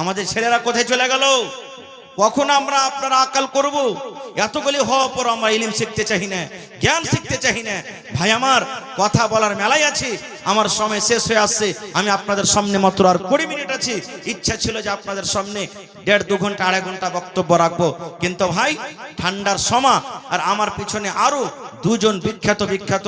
আমাদের ছেলেরা কোথায় চলে গেল? কখন আমরা আপনারা আকাল করব? এতগুলি হওয়ার পর আমরা ইলম শিখতে চাই না, জ্ঞান শিখতে চাই না। ভাই আমার, কথা বলার মেলাই আছে, আমার সময় শেষ হয়ে আসছে। আমি আপনাদের সামনে মাত্র আর 20 মিনিট আছি। ইচ্ছা ছিল যে আপনাদের সামনে 1.5-2 ঘন্টা 2.5 ঘন্টা বক্তব্য রাখবো, কিন্তু ভাই ঠান্ডার সময় আর আমার পিছনে আরো দুজন বিখ্যাত বিখ্যাত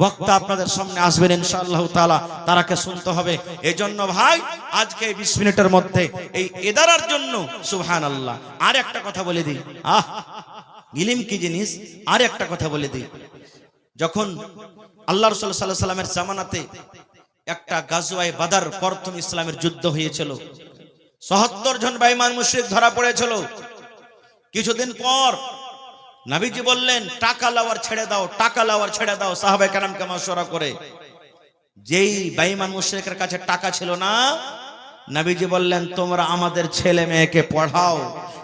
বক্তা আপনাদের সামনে আসবেন ইনশাআল্লাহ তাআলা, তারাকে শুনতে হবে। এজন্য ভাই আজকে 20 মিনিটের মধ্যে এই ইদারার জন্য সুবহানাল্লাহ। আর একটা কথা বলে দিই, ইলম কি জিনিস, আর একটা কথা বলে দিই। যখন আল্লাহ রাসূল সাল্লাল্লাহু আলাইহি সাল্লামের জামানাতে একটা গাজওয়ায়ে বাদর, প্রথম ইসলামের যুদ্ধ হয়েছিল, ৭০ জন বেঈমান মুশরিক ধরা পড়েছিল। কিছুদিন পর নবীজি বললেন টাকা লাওয়ার ছেড়ে দাও, টাকা লাওয়ার ছেড়ে দাও। সাহাবায়ে কেরামকে মাশওয়ারা করে, যেই বেঈমান মুশরিকের কাছে টাকা ছিল না, নবীজি বললেন তোমরা আমাদের ছেলে মেয়েকে পড়াও,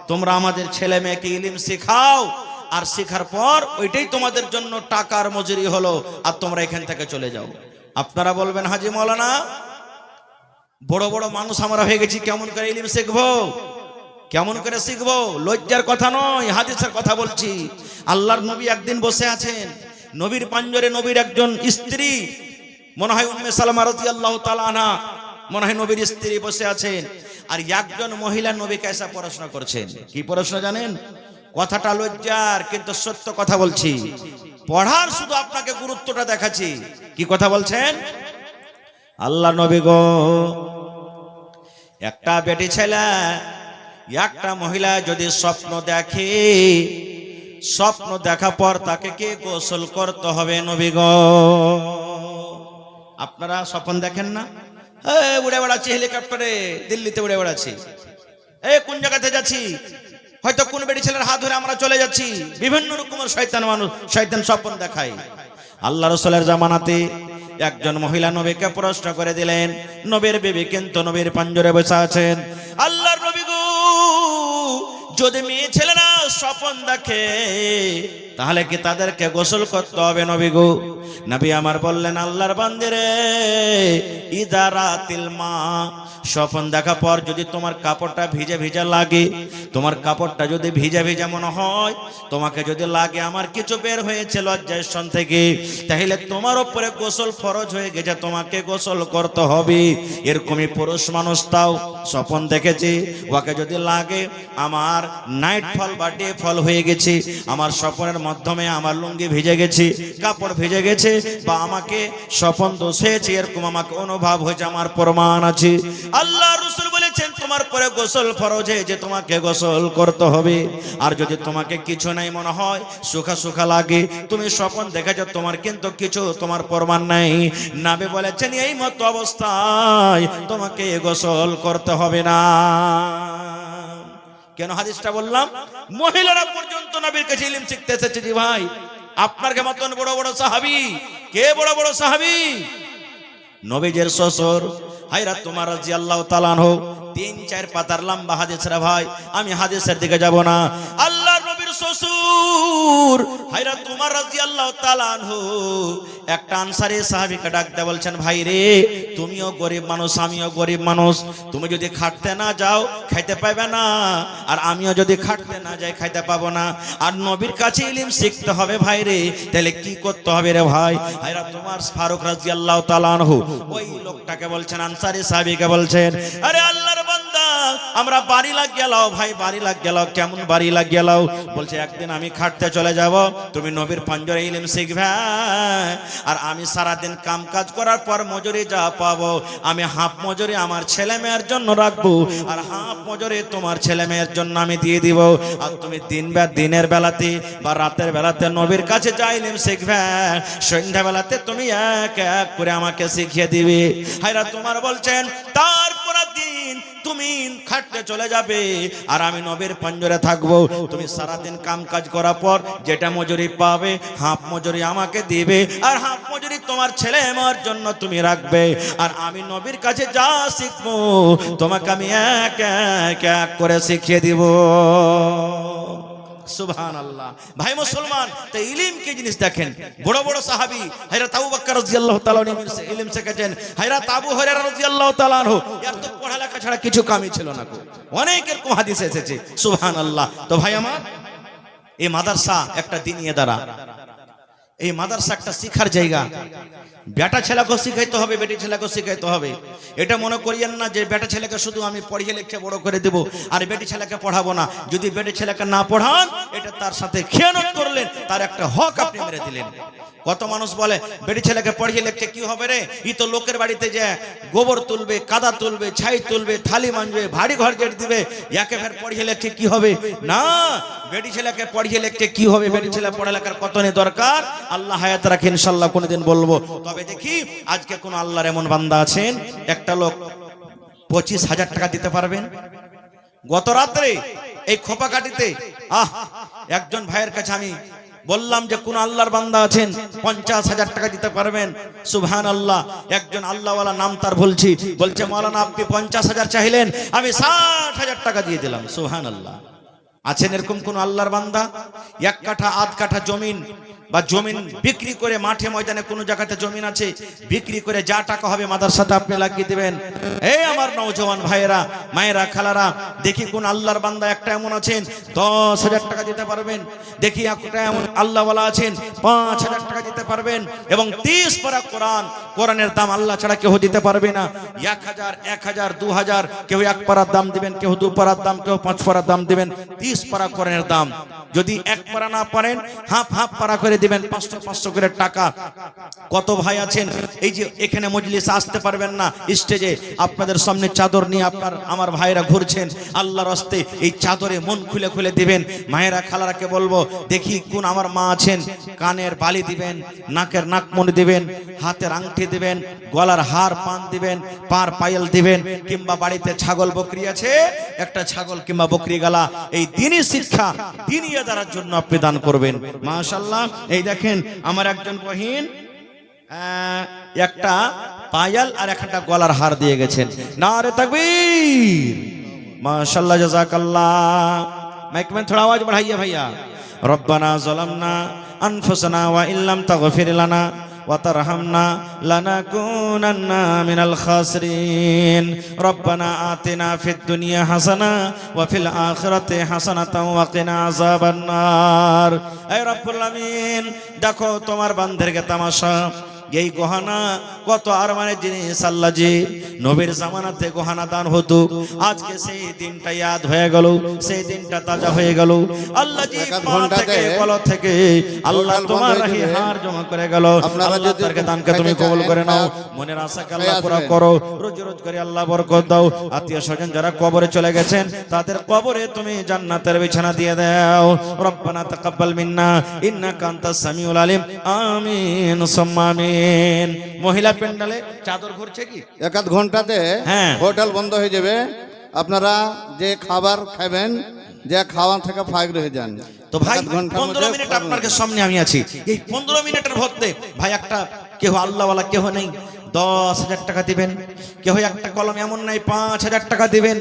তোমরা আমাদের ছেলে মেয়েকে ইলম শেখাও, আর শেখার পর ওইটাই তোমাদের জন্য টাকার মজুরি হলো, আর তোমরা এখান থেকে চলে যাও। আপনারা বলবেন হাজী মাওলানা বড় বড় মানুষ আমরা হয়ে গেছি, কেমন করে ইলম শিখবো, কেমন করে শিখবো? লজ্জার কথা নয়, হাদিসের কথা বলছি। আল্লাহর নবী একদিন বসে আছেন, নবীর পাঞ্জরে নবীর একজন স্ত্রী, মনে হয় উম্মে সালামা রাদিয়াল্লাহু তাআলা আনহা, মনে হয় নবীর স্ত্রী বসে আছেন, আর একজন মহিলা নবীকে এসে পড়াশোনা করছেন। কি পড়াশোনা জানেন? কথাটা লজ্জার, কিন্তু সত্য কথা বলছি। পড়ার শুধু আপনাকে গুরুত্বটা দেখাচ্ছি। কি কথা বলছেন? আল্লাহ নবী গো, একটা বেটি ছেলে, একটা মহিলা যদি স্বপ্ন দেখে, স্বপ্ন দেখা পর তাকে কে গোসল করতে হবে নবী গো? আপনারা স্বপ্ন দেখেন না? উড়ে বেড়াচ্ছি হেলিকপ্টারে, দিল্লিতে উড়ে বেড়াচ্ছি, কোন জায়গাতে যাচ্ছি, হয়তো কোন বেটি ছেলের হাত ধরে আমরা চলে যাচ্ছি। বিভিন্ন রকমের শয়তান মানুষ, শয়তান স্বপ্ন দেখায়। আল্লাহ রাসূলের জামানাতে একজন মহিলা নবীকে প্রশ্ন করে দিলেন, নবীর বিবি কিন্তু নবীর পাঞ্জরে বসে আছেন। আল্লাহর নবী গো, যদি মেয়ে ছেলেরা স্বপ্ন দেখে তাহলে কি তাদেরকে গোসল করতে হবে নবী গো? নবী আমার বললেন, আল্লাহর বান্দিরে, ইদারাতিল মা, স্বপ্ন দেখা পর যদি তোমার কাপড়টা ভিজে ভিজে লাগে, তোমার কাপড়টা যদি ভিজে ভিজে মনে হয়, তোমাকে যদি লাগে আমার কিছু বের হয়েছে লজ্জাস্থান থেকে, তাহলে তোমার উপরে গোসল ফরজ হয়ে গেছে, তোমাকে গোসল করতে হবে। এরকমই পুরুষ মানুষ তাও স্বপ্ন দেখেছে, ওকে যদি লাগে আমার নাইট ফল বা ডে ফল হয়ে গেছে, আমার স্বপ্নের মাধ্যমে আমার লুঙ্গি ভিজে গেছে, কাপড় ভিজে গেছে, বা আমাকে স্বপ্ন দোষ হয়েছে, এরকম আমাকে অনুভব হয়েছে, আমার প্রমাণ আছে। আল্লাহ রাসূল বলেছেন তোমার পরে গোসল ফরজ হয়েছে, তোমাকে গোসল করতে হবে। আর যদি তোমাকে কিছু নাই মনে হয়, সুখা সুখা লাগে, তুমি স্বপ্ন দেখেছো, তোমার কিন্তু কিছু তোমার প্রমাণ নাই, নবী বলেছেন এই মত অবস্থায় তোমাকে গোসল করতে হবে না। কেন হাদিসটা বললাম? মহিলারা পর্যন্ত নবীর কাছে ইলম শিখতে এসেছে। জি ভাই, আপনার মতন বড় বড় সাহাবী, কে বড় বড় সাহাবী? নবীজের শ্বশুর হযরত ওমর রাদিয়াল্লাহু তাআলা আনহু, 3-4 পাতার লম্বা হাদিস রে ভাই, আমি হাদিসের দিকে যাব না। আল্লাহর নবীর শ্বশুর হযরত ওমর রাদিয়াল্লাহু তাআলা আনহু একটা আনসারী সাহাবীকে ডাক দিয়ে বলছেন, ভাই রে, তুমিও গরিব মানুষ, আমিও গরিব মানুষ, তুমি যদি খাটতে না যাও খাইতে পাবে না, আর আমিও যদি খাটতে না যাই খাইতে পাবো না, আর নবীর কাছে ইলম শিখতে হবে ভাই রে, তাহলে কি করতে হবে রে ভাই? হযরত ওমর ফারুক রাদিয়াল্লাহু তাআলা আনহু ওই লোকটাকে বলছেন, আনসারী সাহাবীকে বলছেন, আরে আল্লাহর বান্দা, আমরা বাড়ি লাগিয়ে লাও ভাই, বাড়ি লাগিয়ে লাও। কেমন বাড়ি লাগিয়ে লাও? বলছে একদিন আমি খাটতে চলে যাব, তুমি নবীর পাঞ্জরে ইলম শিখবে, আর আমি সারা দিন কাম কাজ করার পর মজুরি যা পাবো, আমি হাফ মজুরি আমার ছেলে মেয়ের জন্য রাখবো, আর হাফ মজুরি তোমার ছেলে মেয়ের জন্য আমি দিয়ে দিব, আর তুমি দিনের বেলাতে বা রাতের বেলাতে নবীর কাছে যা ইলম শিখবে, সন্ধ্যা বেলাতে তুমি এক এক করে আমাকে শিখিয়ে দিবে। হায়রা তোমার বলছেন, তারপর দিন তুমি খাটতে চলে যাবে, আর আমি নবীর পাঞ্জরে থাকবো, তুমি সারাদিন কাম কাজ করার পর যেটা মজুরি পাবে, হাফ মজুরি আমাকে দিবে, আর হাফ মজুরি তোমার ছেলে আমার জন্য তুমি রাখবে, আর আমি নবীর কাছে যা শিখবো তোমাকে আমি এক এক করে শিখিয়ে দিব। সুবহানাল্লাহ। ভাই মুসলমান, তো ইলম কি জিনিস দেখেন। বড় বড় সাহাবী হযরত আবু বকর রাদিয়াল্লাহু তাআলা ইলম শিখেছেন, হযরত আবু হুরায়রা রাদিয়াল্লাহু তাআলা আনহু এর তো পড়ালেখা ছাড়া কিছু কামই ছিল না। অনেক এরকম হাদিস এসেছে। সুবহানাল্লাহ। তো ভাই আমার, এই মাদ্রাসা একটা দ্বীনি ইদারা, এই মাদ্রাসা একটা শিক্ষার জায়গা। বেটা ছেলেকে শিখাইতে হবে, বেটি ছেলেকে শিখাইতে হবে। এটা মনে করিয়েন না যে বেটা ছেলেকে শুধু আমি পড়িয়ে লিখে বড় করে দেব আর বেটি ছেলেকে পড়াবো না। যদি বেটি ছেলেকে না পড়ান, এটা তার সাথে খেয়ানত করলেন, তার একটা হক আপনি মেরে দিলেন। কত মানুষ বলে বেটি ছেলেকে পড়িয়ে লিখছে কি হবে রে, ই তো লোকের বাড়িতে যে গোবর তুলবে, কাদা তুলবে, ছাই তুলবে, থালি মানবে, ভারী ঘর জেট দিবে, একে ফের পড়িয়ে লিখছে কি হবে? না, বেটি ছেলেকে পড়িয়ে লিখছে কি হবে? বেটি ছেলে পড়ালেখার কত নেই দরকার, আল্লাহ হায়াত রাখে, ইনশাআল্লাহ কোনোদিন বলবো। তবে দেখি আজকে কোন আল্লাহর এমন বান্দা আছেন, একটা লোক 25,000 টাকা দিতে পারবেন? গত রাত্রে এই খোপাকাটিতে একজন ভাইয়ের কাছে আমি বললাম যে কোন আল্লাহর বান্দা আছেন 50,000 টাকা দিতে পারবেন? সুবহানাল্লাহ। একজন আল্লাহওয়ালা, নাম তার বলছি, বলছে মাওলানা আপনি 50,000 চাইলেন, আমি 60,000 টাকা দিয়ে দিলাম। সুবহানাল্লাহ। আছেন এরকম কোন আল্লাহর বান্দা? 1 কাঠা আধ কাঠা জমিন বা জমিন বিক্রি করে, মাঠে ময়দানে কোনো জায়গাতে জমিন আছে, বিক্রি করে যা টাকা হবে মাদ্রাসাতে আপনি লাগিয়ে দিবেন। এই আমার নওজওয়ান ভাইয়েরা, মায়েরা, খালারা, দেখি কোন আল্লাহর বান্দা একটা এমন আছেন 10,000 টাকা দিতে পারবেন? দেখি একটা এমন আল্লাহওয়ালা আছেন 5,000 টাকা দিতে পারবেন? এবং 30 পারা কোরআন, কোরআনের দাম আল্লাহ ছাড়া কেউ দিতে পারবে না। 1,000, 1,000, 2,000, কেউ 1 পারার দাম দিবেন, কেউ 2 পারার দাম, কেউ 5 পারার দাম দিবেন। 30 পারা কোরআনের দাম। যদি 1 পারা না পারেন, হাফ হাফ পারা করে দিবেন, 500 করে টাকা। কত ভাই আছেন এই যে এখানে মজলিসে আসতে পারবেন না, স্টেজে আপনাদের সামনে চাদর নিয়ে আমার ভাইরা ঘুরছেন, আল্লাহর রাস্তে এই চাদরে মন খুলে খুলে দিবেন। মায়েরা, খালারাকে বলবো, দেখি কোন আমার মা আছেন, কানের বালি দিবেন, নাকের নাকমণি দিবেন, হাতের আংটি দিবেন, গলার হার পান দিবেন, পার পায়েল দিবেন, কিংবা বাড়িতে ছাগল বকরি আছে, একটা ছাগল কিংবা বকরি গালা, এই দ্বীনি শিক্ষা, দ্বীনি আদায়ের জন্য আপনি দান করবেন। মাশাআল্লাহ। এই দেখেন আমার একজন বহিন একটা পায়াল আর একটা গলার হার দিয়ে গেছেন। নারে তাকবীর, माशाल्लाह जज़ाकल्लाह। माइक में थोड़ा आवाज बढ़ाइए भैया। रब्बना ज़लमना अनफुसना व इल्लम तगफिर लना व तरहमना लनकुनन्ना मिनल खासिरीन। रब्बना आतिना फिद दुनिया हसना व फिल आखिरति हसनतन व किना अज़ाबन नार। ऐ रब्बुल आमीन, देखो तुम्हार बंदर के तमाशा, এই গহনা কত আর মানে জিনিস আল্লাহ জি নবীর জামানাতে গহনা দান হতো। আজকে সেই দিনটা ইয়াদ হয়ে গেল, সেই দিনটা তাজা হয়ে গেল। আল্লাহ জি পা থেকে গলা থেকে আল্লাহ তোমার রাহি হার জমা করে গেল। আল্লাহ তারকে দানকে তুমি কবুল করে নাও, মনের আশাকে আল্লাহ পুরা করো, রোজ রোজ করে আল্লাহ বরকত দাও। আত্মীয় স্বজন যারা কবরে চলে গেছেন তাদের কবরে তুমি জান্নাতের বিছানা দিয়ে দাও। রব্বানা তাকাব্বাল মিন্না ইন্নাকা আনতাস সামিউল আলিম। আমিন সুম্মা আমিন। মহিলা প্যান্ডেলে চাদর ঘুরছে কি 1 আধ ঘন্টাতে হোটেল বন্ধ হয়ে যাবে। আপনারা যে খাবার খাবেন, যে খাওয়া থেকে ফাইক রয়ে যান। তো ভাই 15 মিনিট আপনার সামনে আমি আছি, এই 15 মিনিটের মধ্যে ভাই একটা কেউ আল্লাহওয়ালা কেউ নেই 10,000 টাকা দিবেন, কেউ একটা কলম এমন নাই 5,000 টাকা দিবেন,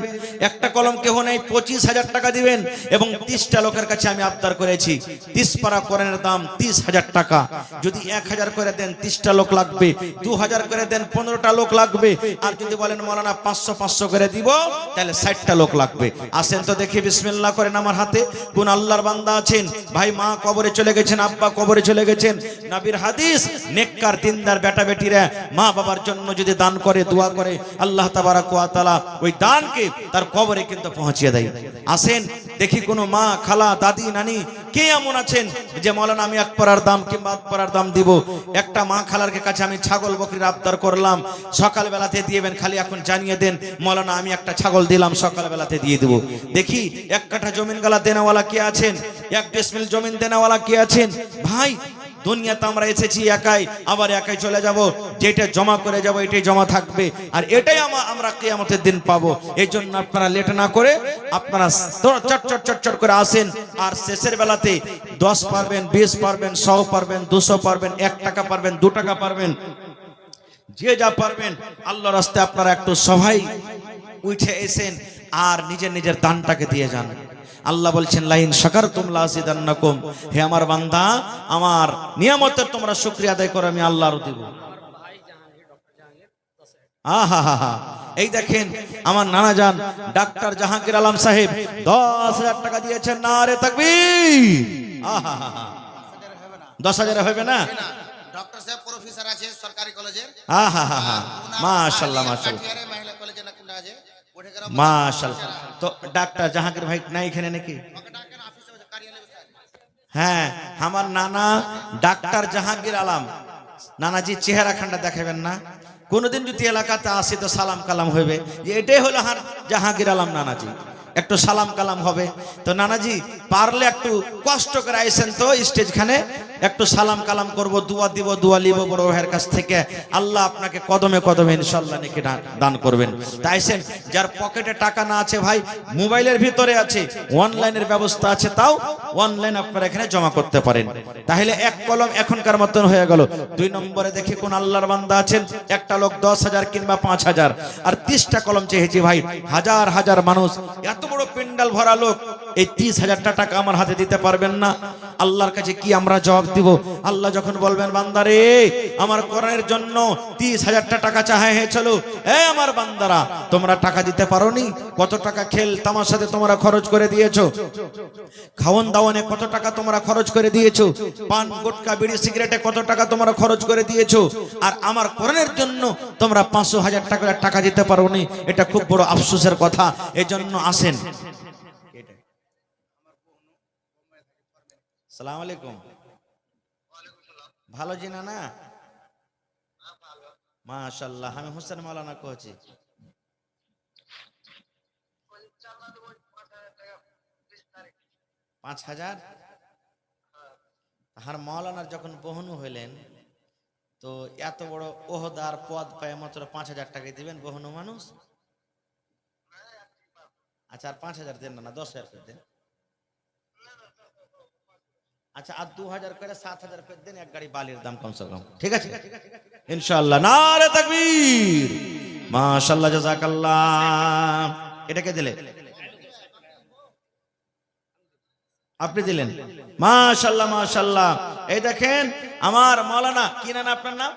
একটা কলম কেউ নাই 25,000 টাকা দিবেন। এবং 30টা লোকের কাছে আমি আবদার করেছি, 30 পারা কোরআনের দাম 30,000 টাকা। যদি 1,000 করে দেন 30টা লোক লাগবে, 2,000 করে দেন 15টা লোক লাগবে, আর যদি বলেন মাওলানা 500 করে দিব তাহলে 60টা লোক লাগবে। আসেন তো দেখি, বিসমিল্লাহ করেন আমার হাতে। কোন আল্লাহর বান্দা আছেন ভাই, মা কবরে চলে গেছেন, আব্বা কবরে চলে গেছেন, নবীর হাদিস, নেককার দিনদার বেটা বেটিরা মা বাবার জন্য যদি দান করে, দোয়া করে, আল্লাহ তাবারাক ওয়া তাআলা ওই দানকে তার কবরে কিন্তু পৌঁছিয়ে দেয়। আসেন দেখি কোন মা, খালা, দাদি, নানি কে এমন আছেন যে মাওলানা আমি 1 পারার দাম কিংবা 1 পারার দাম দিব। একটা মা খালার কাছে আমি ছাগল বকরির আবদার করলাম, সকাল বেলাতে দিবেন, খালি এখন জানিয়ে দেন মাওলানা আমি একটা ছাগল দিলাম, সকাল বেলাতে দিয়ে দেব। দেখি 1 কাঠা জমিন গালা দেনাওয়ালা কে আছেন, 1 ডেসিমিল জমিন দেনাওয়ালা কে আছেন? ভাই দুনিয়াতে আমরা এসেছি একাই, আবার একাই চলে যাব। যেটা জমা করে যাব এটাই জমা থাকবে, আর এটাই আমরা কিয়ামতের দিন পাবো। এই জন্য আপনারা লেট না করে আপনারা চট করে আসেন। আর শেষের বেলাতে 10 পারবেন, 20 পারবেন, 100 পারবেন, 200 পারবেন, 1 টাকা পারবেন, 2 টাকা পারবেন, যে যা পারবেন আল্লাহর রাস্তায় আপনারা একটু সবাই উঠে এসেন আর নিজের নিজের দানটাকে দিয়ে যান। আল্লাহ বলছেন লাইন শাকারতুম লাযিদান্নাকুম। হে আমার বান্দা, আমার নিয়ামতের তোমরা শুকরিয়া আদায় করো, আমি আল্লাহ আরো দেব। আহা, এই দেখেন আমার নানা জান ডাক্তার জাহাঙ্গীর আলম সাহেব 10,000 টাকা দিয়েছেন। নারে তাকবীর। আহা, 10,000 হবে না? ডক্টর সাহেব প্রফেসর আছে সরকারি কলেজের। হা হা হা, মাশাল্লাহ মাশাল্লাহ কাটিয়ারে মহিলা কলেজে না কোনটা আছে ওঠে করে মাশাল্লাহ। তো ডাক্তার জাহাঙ্গীর ভাই নাই এখানে নাকি? হ্যাঁ, আমার নানা ডাক্তার জাহাঙ্গীর আলম। নানাজি চেহারা খান্ডা দেখাবেন না? কোনদিন যদি এলাকাতে আসি তো সালাম কালাম হইবে যে এটাই হলো হার জাহাঙ্গীর আলম নানাজি, একটু সালাম কালাম হবে। তো নানাজি পারলে একটু কষ্ট করে আইসেন তো স্টেজখানে, একটু সালাম কালাম করব, দোয়া দিব, দোয়া লিব বড় ভাইয়ের কাছ থেকে। আল্লাহ আপনাকে কদমে কদমে ইনশাআল্লাহ নেকি দান করবেন। তাইছেন যার পকেটে টাকা না আছে ভাই, মোবাইলের ভিতরে আছে, অনলাইনের ব্যবস্থা আছে, তাও অনলাইন আপনারা এখানে জমা করতে পারেন। তাহলে এক কলম এখনকার মতন হয়ে গেল। 2 নম্বরে দেখি কোন আল্লাহর বান্দা আছেন, একটা লোক 10,000 কিংবা 5,000, আর 30টা কলম চেয়েছি ভাই। হাজার হাজার মানুষ, এত বড় পেন্ডাল ভরা লোক, এই 30,000টা টাকা আমার হাতে দিতে পারবেন না? আল্লাহর কাছে কি আমরা জবাব দিব? আল্লাহ যখন বলবেন বান্দারে আমার কোরআনের জন্য 30,000টা টাকা চাওয়া হয়েছিল, এ আমার বান্দারা তোমরা টাকা দিতে পারোনি? কত টাকা খেল তামাশাতে তোমরা খরচ করে দিয়েছো, খাওয়ান দাওয়ানে কত টাকা তোমরা খরচ করে দিয়েছো, পান গুটকা বিড়ি সিগারেটে কত টাকা তোমরা খরচ করে দিয়েছো, আর আমার কোরআনের জন্য তোমরা 500,000 টাকা দিতে পারোনি। এটা খুব বড় আফসোসের কথা। এজন্য আসেন। সালাম আলাইকুম। ভালো জি না? না মাশাআল্লাহ। আমি হোসেন মাওলানা কইছি। 5,000 আর মাওলানার যখন বহনু হইলেন তো এত বড় ওহদার পদ পায় মাত্র 5,000 টাকা দিবেন বহনু মানুষ? আচ্ছা আর 5,000 দেন না, 10,000 করে দেন। আচ্ছা আর 2,000 করে 7,000 করে দেন, এক গাড়ি বালির দাম কমসে কম। ঠিক আছে ইনশাআল্লাহ। নারে তাকবীর, মাশাআল্লাহ, জাযাকাল্লাহ। এটাকে দিলে আপনি দিলেন, মাশাআল্লাহ মাশাআল্লাহ। এই দেখেন আমার মাওলানা, কি নাম আপনার? নাম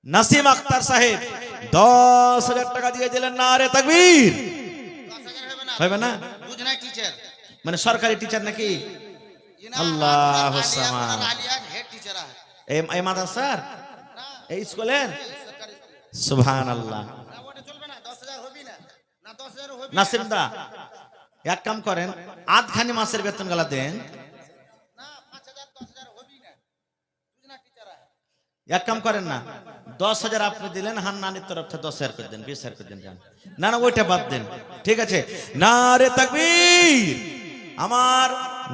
নাসিম আক্তার সাহেব, 10,000 টাকা দিয়ে দিলেন। নারে তাকবীর। হবে না? বুঝনাই টিচার মানে সরকারি টিচার নাকি? আল্লাহু সামাদ। হেড টিচার আছে এই মাদ্রাসার এই স্কুলের? সুবহানাল্লাহ। না ওটা চলবে না, 10,000 হবে না, না 10,000 হবে না। নাসিম দা এক কাম করেন, আধখানি মাসের বেতন গলা দেন। না 5,000 10,000 হবে না, বুঝনা টিচার আছে। এক কাম করেন না, 10,000 আপনি দিলেন, হান্নানির তরফ থেকে 10,000 করে দেন, 20,000 করে দেন। যান না না ওইটা বাদ দেন। ঠিক আছে, নারে তাকবীর। আমার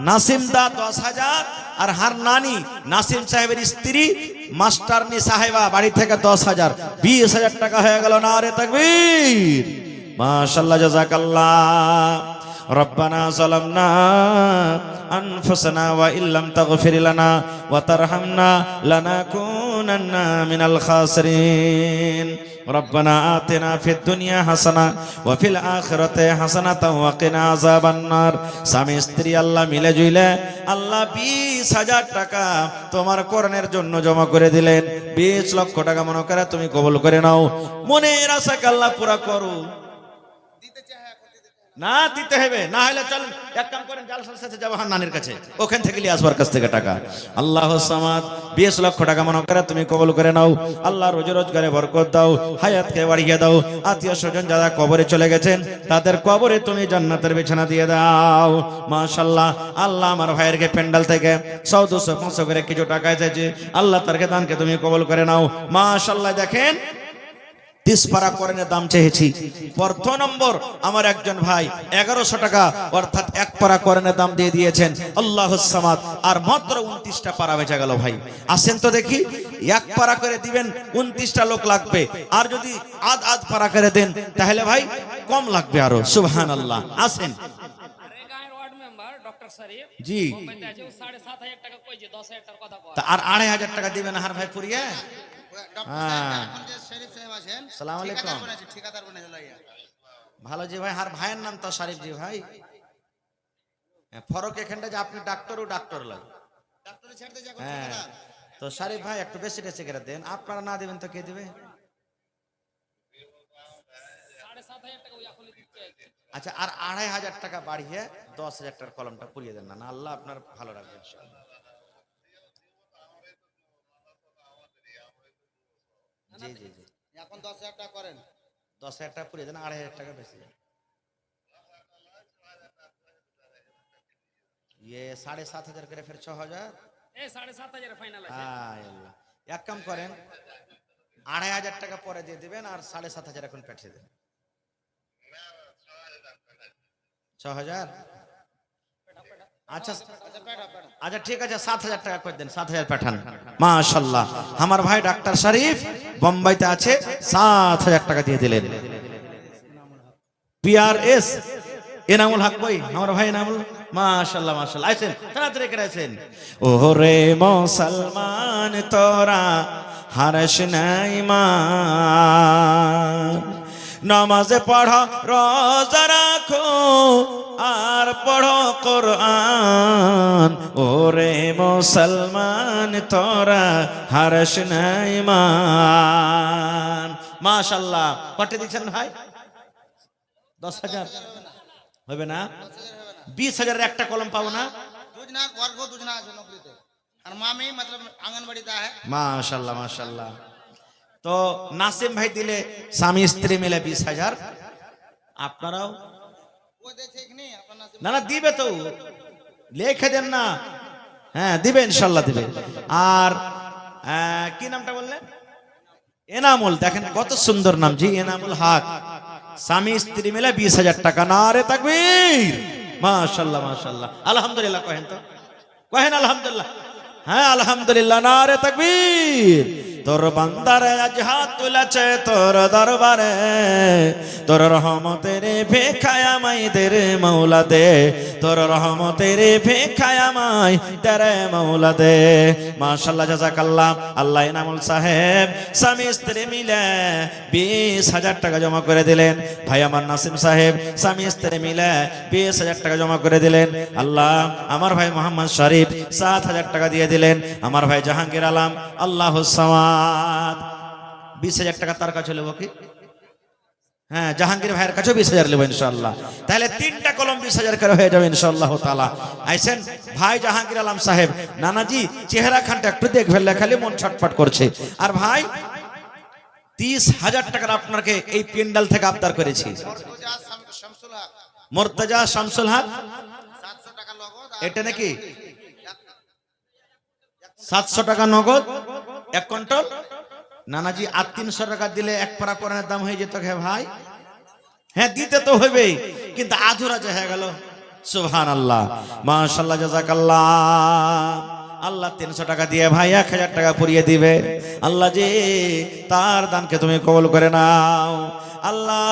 নাসিম দা 10,000, আর হান্নানি নাসিম সাহেবের স্ত্রী মাস্টারনি সাহেবা বাড়ি থেকে 10,000, 20,000 টাকা হয়ে গেল। নারে তাকবীর, মাশাআল্লাহ, জাযাকাল্লাহ। ربنا ظلمنا أنفسنا وإن لم تغفر لنا وترحمنا لنكونن من الخاسرين ربنا آتنا في الدنيا حسنة وفي الآخرة حسنة وقنا عذاب النار। স্বামী স্ত্রী আল্লাহ মিলে জুইলে আল্লাহ 20,000 টাকা তোমার কোরআনের জন্য জমা করে দিলেন। 20 লক্ষ টাকা মনে করে তুমি কবুল করে নাও। মনের আশাকে আল্লাহ পুরা করো। না দিতে হবে, না হলে চল এক কাম করেন, জালসার সাথে যাবো হান্নানের কাছে, ওখান থেকে নিয়ে আসবার কাছ থেকে টাকা। আল্লাহুস সামাদ। 20 লক্ষ টাকা মনে করে তুমি কবুল করে নাও। আল্লাহ রোজি রোজগারে বরকত দাও, হায়াতকে বাড়িয়ে দাও। আত্মীয় স্বজন যারা কবরে চলে গেছেন তাদের কবরে তুমি জান্নাতের বিছানা দিয়ে দাও। মাশাআল্লাহ। আল্লাহ আমার ভাইয়েরকে পেন্ডাল থেকে 100-200-500 করে কিছু টাকা এসেছে, আল্লাহ তারকে দানকে তুমি কবুল করে নাও। মাশাআল্লাহ। দেখেন 30 পারা কোরআনের দাম চেয়েছি। প্রথম নম্বর আমার একজন ভাই 1100 টাকা অর্থাৎ 1 পারা কোরআনের দাম দিয়ে দিয়েছেন। আল্লাহুস সামাদ। আর মাত্র 29টা পারা বেঁচে গেল ভাই। আসেন তো দেখি, 1 পারা করে দিবেন, 29টা লোক লাগবে। আর যদি আধ পারা করে দেন তাহলে ভাই কম লাগবে আরো। সুবহানাল্লাহ। আসেন জি। আর 2,500 টাকা দিবেন আর ভাই পুরিয়ে। সালাম আলাইকুম। ভালো জি ভাই। আর ভাইয়ের নাম তো শরীফ জি ভাই। ফরক এখানটা যে আপনি ডাক্তারও ডাক্তার লাগে। হ্যাঁ তো শরীফ ভাই একটু বেশি বেশি করে দেন। আপনারা না দিবেন তো কে দিবে? আচ্ছা আর 2,500 টাকা বাড়িয়ে 10,000 টাকার কলমটা পুড়িয়ে দেন না, আল্লাহ আপনার ভালো রাখবে ইনশাআল্লাহ। জি জি জি এখন 10,000 টাকা করেন। 10,000 টাকা পুড়িয়ে দেন, 2,500 টাকা বেশি। ये 7,500 করে ফের 6,000। এই 7,500 ফাইনাল আছে। হায় আল্লাহ, এক কাম করেন 2,500 টাকা পরে দিয়ে দিবেন আর 7,500 এখন পাঠিয়ে দেন। 6,000। अच्छा अच्छा ठीक है, 7,000 টাকা করে দেন, 7,000 পাঠান। মাশাআল্লাহ, আমার ভাই ডাক্তার শরীফ বোম্বাইতে আছে, 7,000 টাকা দিয়ে দিলেন। PRS এনামুল হক কই আমার ভাই এনামুল, মাশাআল্লাহ মাশাআল্লাহ, আছেন তাড়াতাড়ি করে আছেন। ওরে মুসলমান তোরা হারস নাই মান, নামাজে পড়ো রোজা রাখো আর পড়ো কোরআন। ওরে মুসলমান তোরা হারস নাই মান। মাশাআল্লাহ, কত দিচ্ছেন ভাই? 10,000 হবে না? 20,000 একটা কলম পাবো না? দুজনা वर्ग দুজনা আছে নকরিতে, আর মামি मतलब आंगनबाड़ी है। মাশাআল্লাহ মাশাআল্লাহ। তো নাসিম ভাই দিলে স্বামী স্ত্রী মিলে 20,000। আপনারাও वो देखे कि नहीं अपना না না দিবে তো, লিখে দেন না। হ্যাঁ দিবে, ইনশাআল্লাহ দিবে। আর কি নামটা বললেন? এনামুল। দেখেন কত সুন্দর নাম জি, এনামুল হক। স্বামী স্ত্রী মিলে 20,000 টাকা। নারে তাকবীর, মাশাআল্লাহ মাশাআল্লাহ, আলহামদুলিল্লাহ কহেন তো, কহেন আলহামদুলিল্লাহ। হ্যাঁ আলহামদুলিল্লাহ, নারে তাকবীর। তোর বান্দারে আজ হাত তুলেছে তোর দরবারে, তোর রহমতের ভিখায় আমায় দে রে মৌলা দে, তোর রহমতের ভিখায় আমায় দে রে মৌলা দে। মাশাআল্লাহ জাযাকাল্লাহ। আল্লাহ এনামুল সাহেব স্বামী স্ত্রী মিলে 20,000 টাকা জমা করে দিলেন। ভাই আমার নাসিম সাহেব স্বামী স্ত্রী মিলে 20,000 টাকা জমা করে দিলেন। আল্লাহ আমার ভাই মোহাম্মদ শরীফ 7,000 টাকা দিয়ে দিলেন। আমার ভাই জাহাঙ্গীর আলম আল্লাহুস সামাদ 20,000 টাকা তার কাছে নেব কি? হ্যাঁ জাহাঙ্গীর ভাইয়ের কাছে 20,000 নেব ইনশাআল্লাহ। তাহলে 3টা কলম 20,000 করে হয়ে যাবে ইনশাআল্লাহ তাআলা। আইছেন ভাই জাহাঙ্গীর আলম সাহেব, নানাজি চেহারা খানটা একটু দেখবেন, খালি মন ছটফট করছে। আর ভাই 30,000 টাকার আপনাকে এই পেন্ডাল থেকে আবদার করেছি। মুর্তজা শামসুল হক 700 টাকা নগদ, এটা নাকি 700 টাকা নগদ 1 কুইন্টাল। নানাজি আর 300 টাকা দিলে এক পারা কোরআনের দাম হয়ে যেত হে ভাই। হ্যাঁ দিতে তো হইবেই, কিন্তু আধুরা যে হয়ে গেল। সুবহানাল্লাহ, মাশাআল্লাহ, জাযাকাল্লাহ। আল্লাহ 300 টাকা দিয়ে ভাই 1,000 টাকা পুরিয়ে দিবে। আল্লাহ জি তার দানকে তুমি কবুল করে নাও। আল্লাহ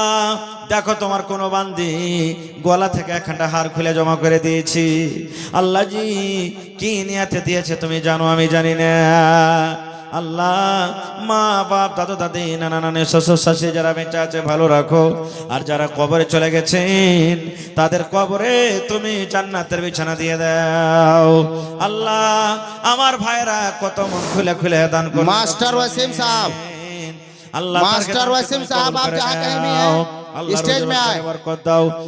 দেখো তোমার কোন বান্দি গলা থেকে একখানা হার খুলে জমা করে দিয়েছি। আল্লাহ জি কি নিয়াতে দিয়েছে তুমি জানো, আমি জানি না। আল্লাহ মা বাপ দাদু দাদি নানা নানি শ্বশুর শাশুড়ি যারা বেঁচে আছে ভালো রাখো, আর যারা কবরে চলে গেছেন তাদের কবরে তুমি জান্নাতের বিছানা দিয়ে দাও। আল্লাহ আমার ভাইরা কত মন খুলে খুলে দান করে। मास्टर वसीम साहब, अल्लाह मास्टर वसीम साहब आप जहाँ कहीं भी हैं स्टेज में आए।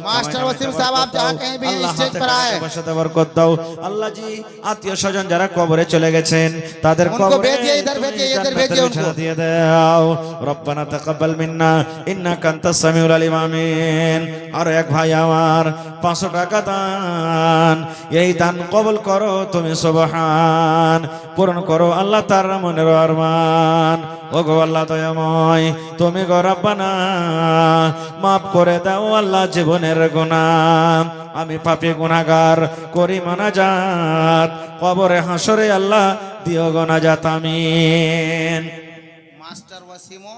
मास्टर वसीम साहब आप जहाँ कहीं भी हैं स्टेज पर आए। अल्लाह जी आत्मीय स्वजन যারা কবরে চলে গেছেন তাদের उनको भेजिए, इधर भेजिए, इधर भेजिए उनको। দিয়ে দাও। রব্বানা তাকাব্বাল মিন্না ইন্নাকা আনতাস সামিউল আলিম, আমিন। আর এক ভাই আমার 500 টাকা দান, এই দান কবুল করো তুমি সুবহান, পূরণ করো আল্লাহ তার মনের আরমান। ও গো আল্লাহ দয়াময় তুমি গো রব্বানা মাফ করে দাও আল্লাহ জীবনের গুনাহ। আমি পাপী গুনাহগার করি মুনাজাত, কবরে হাসরে আল্লাহ দিও গুনাজাত, আমিন। मास्टर वसीमो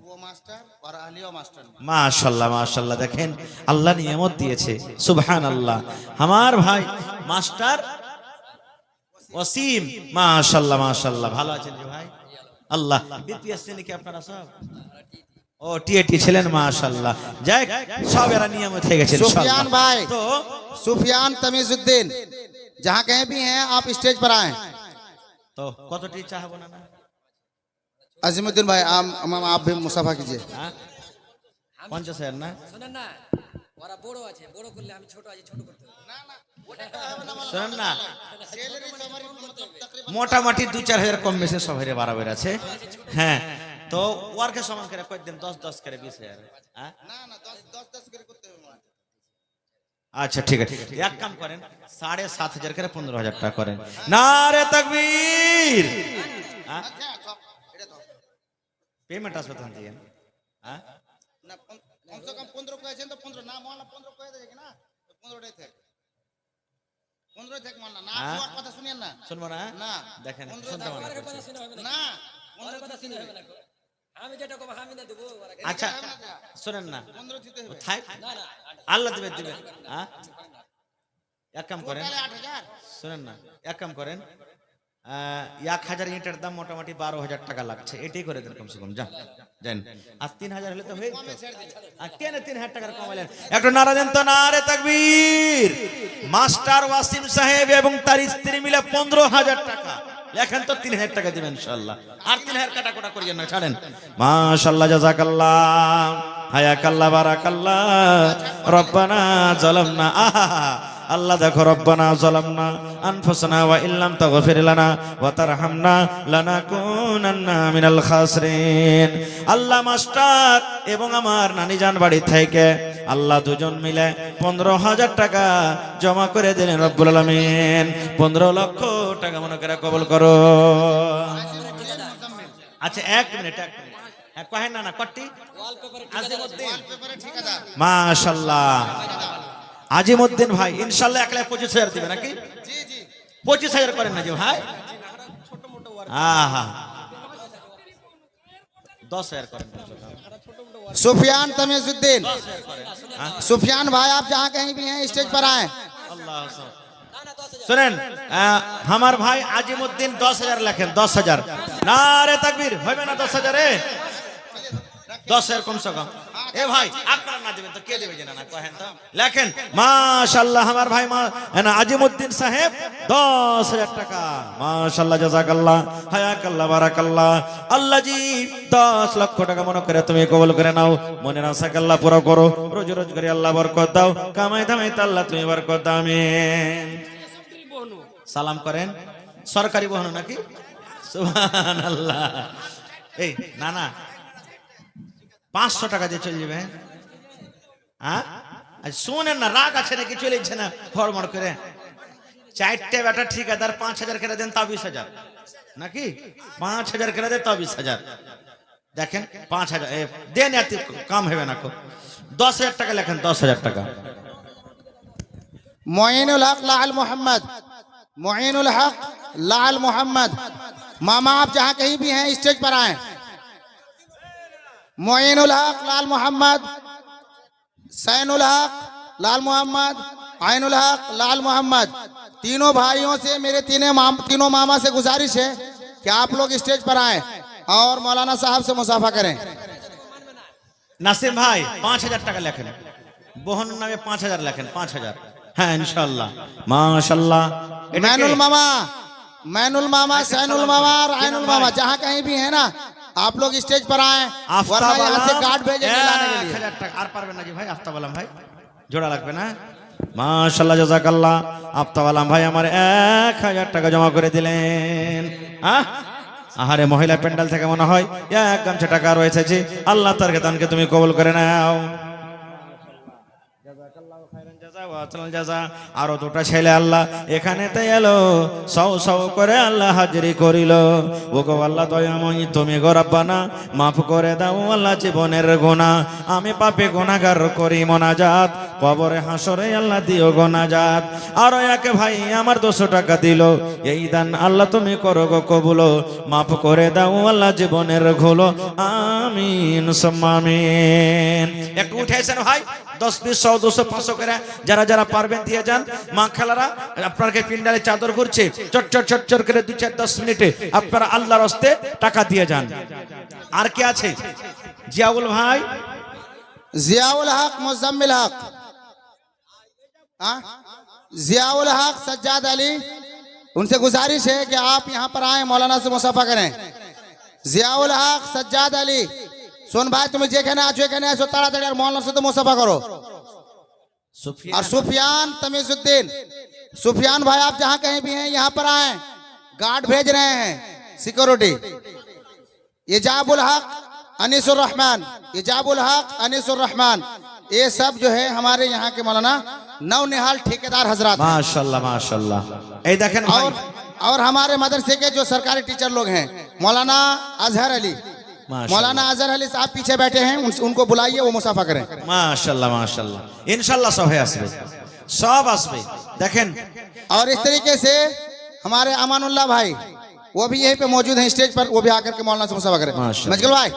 वो मास्टर और अलियो मास्टर। মাশাআল্লাহ মাশাআল্লাহ, দেখেন আল্লাহ নিয়ামত দিয়েছে, সুবহানাল্লাহ। আমার ভাই মাস্টার ওসিম মাশাআল্লাহ মাশাআল্লাহ, ভালো আছেন রে ভাই? আল্লাহ বিপিএসসি নাকি আপনারা সব? ও টিএটি ছিলেন, মাশাআল্লাহ। যাই সব এরা নিয়ামত হয়ে গেছে सुफियान ইনশাআল্লাহ। भाई, তো सुफियान तमीजुद्दीन जहाँ कहीं भी हैं आप स्टेज पर आए। তো কতটি চাহবো না না? अजीमुद्दीन भाई आप भी मुसाफा कीजिए। হ্যাঁ 50,000 না? শোনেন না, ওরা বড় আছে, বড় করলে আমি ছোট আছি, ছোট করতে হবে। শোনেন না, মোটামুটি 2-4 হাজার কম বেশি সবাই বাড়াবার আছে। হ্যাঁ তো ওয়ার্কে সমান করে কই দিন 10-10 করে 20,000 হ্যাঁ না না 10 করে করতে হবে মনে হয়। আচ্ছা ঠিক আছে এক কাম করেন 7,500 করে 15,000 টাকা করেন নারে তাকবীর হ্যাঁ এটা তো পেমেন্ট আসবে তখন দিয়ে হ্যাঁ না কম সে কম 15 কয়েছেন তো 15 না মহল্লা 15 কয়ে দেয় না তো 15টাই থাক 15 থাক মহল্লা না হ্যাঁ? আর কথা শুনিয়েন না শুনবো না না দেখেন 15 শুনতে মনে আমার করছে। কথা শুনে হবে না না আমার কথা শুনে হবে না আমি যেটা কব আমি না দেবো আচ্ছা শুনেন না 15 দিতে হবে থাক না না আল্লাহ দিবে দিবে হ্যাঁ এক কাম করেন তাহলে 8000 শুনেন না এক কাম করেন 1000 ইটের দাম মোটামুটি 12,000 টাকা লাগছে এটাই করে দেন কমসে কম যান যান আর 3,000 হলে তো হয়ে যেত আর কেন 3,000 টাকার কমাইলেন একটু নারা দেন তো নারে তাকবীর মাস্টার ওয়াসিম সাহেব এবং তার স্ত্রী মিলে 15,000 টাকা লেখেন তো 3,000 টাকা দিবেন ইনশাআল্লাহ আর 3,000 কাটাকুটা করিয়েন না ছাড়েন মাশাআল্লাহ জাযাকাল্লাহ হায়াকাল্লাহ বারাকাল্লাহ রব্বানা যালামনা আল্লাহ দেখো রব্বানা যালামনা আনফুসানা ওয়া ইল্লাম তাগফির লানা ওয়া তারহামনা লানাকুনান্না মিনাল খাসিরিন আল্লাহ মাস্টার এবং আমার নানি জান বাড়ি থেকে আল্লাহ দুজন মিলে 15,000 টাকা জমা করে দিলেন রব্বুল আলামিন 15 লক্ষ টাকা মনে করে কবুল করো আচ্ছা এক মিনিট হ্যাঁ কহেন না কট্টি ওয়ালপেপারে আজিমউদ্দিন পেপারে ঠিকাদার মাশাআল্লাহ আজিমউদ্দিন ভাই ইনশাআল্লাহ 1,25,000 দিবে নাকি জি জি 25,000 করেন না জি ভাই আহা 10,000 করেন सुफियान तमीजुद्दीन 10,000 করেন सुफियान भाई आप जहाँ कहीं भी हैं स्टेज पर आए আল্লাহ শুনেন আমার ভাই আজিমউদ্দিন 10,000 লেখেন 10,000 নারে তাকবীর হবে না 10,000 এ 10,000 কমসে কম এ ভাই আপনারা না দিবেন তো কে দেবে জানা না কহেন তো লেখেন মাশাআল্লাহ আমার ভাই না আজিমউদ্দিন সাহেব 10,000 টাকা মাশাআল্লাহ জাযাকাল্লাহ হায়াকাল্লাহ বারাকাল্লাহ আল্লাহ জি 10 লক্ষ টাকা মনে করে তুমি কবুল করে নাও মনের আশা আল্লাহ পুরো করো রোজ রোজ করে আল্লাহ বরকত দাও কামাই দামাই আল্লাহ তুমি বরকত দাও আমিন সালাম করেন সরকারি বহন নাকি সুবহানাল্লাহ এই না না 500 টাকা দিয়ে চলে যাবে হ্যাঁ শুনেন না রাগ আছে নাকি চলে যাচ্ছে না ফরমড় করে 4টে বেটা ঠিকাদার 5,000 করে দেন তা 20,000 নাকি 5,000 করে দেন তা 20,000 দেখেন 5,000 দেন এত কম হবে না কো 10,000 টাকা লেখেন 10,000 টাকা मोइनुल हक लाल मोहम्मद मोइनुल हक लाल मोहम्मद मामा आप जहाँ कहीं भी हैं स्टेज पर आए मोइनुल हक लाल मोहम्मद सैनुल हक लाल मोहम्मद आइनुल हक लाल मोहम्मद तीनों भाइयों से मेरे तीनों मामा से गुजारिश है कि आप लोग स्टेज पर आए और मौलाना साहब से मुसाफा करें নাসিম ভাই 5,000 টাকা লেখেন বহন নামে 5,000 লেখেন 5,000 হ্যাঁ ইনশাআল্লাহ মাশাআল্লাহ मैनुल मामा सैनुल मामा और आइनुल मामा जहाँ कहीं भी है ना आप लोग स्टेज पर आए वरना यहाँ से गार्ड भेजेंगे लाने के लिए 1,000 টাকা আর পারবেন না জি ভাই আফতাব আলম ভাই জোড়া লাগবে না মাশাআল্লাহ জাযাকাল্লাহ আফতাব আলম ভাই আমার 1,000 টাকা জমা করে দিলেন আহারে মহিলা প্যান্ডেল থেকে মনে হয় এক গামছা টাকা রয়েছে জি আল্লাহ তার দানকে তুমি কবুল করে নাও আরো দুটা ছেলে আল্লাহ এখানে এলো সৌ সৌ করে আল্লাহ হাজিরি করিল ও গো আল্লাহ দয়াময়ী তুমি গো রব্বানা মাফ করে দাও আল্লাহ জীবনের গুনাহ আমি পাপী গুনাহগার করি মোনাজাত কবরে হাসরে আল্লাহ দিও গুনাজাত আরো এক ভাই আমার 200 টাকা দিল এই দান আল্লাহ তুমি করো গো কবুল মাফ করে দাও আল্লাহ জীবনের ভুল আমিন সুম্মা আমিন একটু উঠাইছেন ভাই 10 20 100 200 500 করে যারা যারা পারবেন দিয়ে যান মা খালারা আপনাকে পিন্ডালে চাদর ঘুরছে চট করে 2-4-10 মিনিটে আপনারা আল্লাহর রাস্তে টাকা দিয়ে যান আর কে আছে জিয়াউল ভাই जियाउल हक मुजम्मिल हक जियाउल हक सज्जाद अली उनसे गुजारिश है कि आप यहाँ पर आए मौलाना से मुसाफा करें जियाउल हक सज्जाद अली सुन भाई तुम्हें जे कहना है सो ताड़ाताड़ी और मौलाना से तो मुसाफा करो और सुफियान तमीजुद्दीन सुफियान भाई आप जहाँ कहीं भी हैं यहाँ पर आए गार्ड भेज रहे हैं सिक्योरिटी इजाबुल हक अनीसुर रहमान, इजाबुल हक अनीसुर रहमान, ये सब जो है हमारे यहाँ के मौलाना नवनिहाल ठेकेदार हजरात हैं। माशाल्लाह माशाल्लाह। এই দেখেন ভাই, और हमारे मदरसे के जो सरकारी टीचर लोग हैं मौलाना अजहर अली, माशाल्लाह। मौलाना अजहर अली साहब पीछे बैठे हैं, उनको बुलाइए, वो मुसाफा करें। মাশাল্লাহ মাশাল্লাহ। ইনশাআল্লাহ সব হয়ে আসবে, সব আসবে। দেখেন और इस तरीके से हमारे अमानुल्लाह भाई वो भी यहीं पे मौजूद हैं स्टेज पर, वो भी आकर के मौलाना से मुसाफा करें। माशाल्लाह। मजगल भाई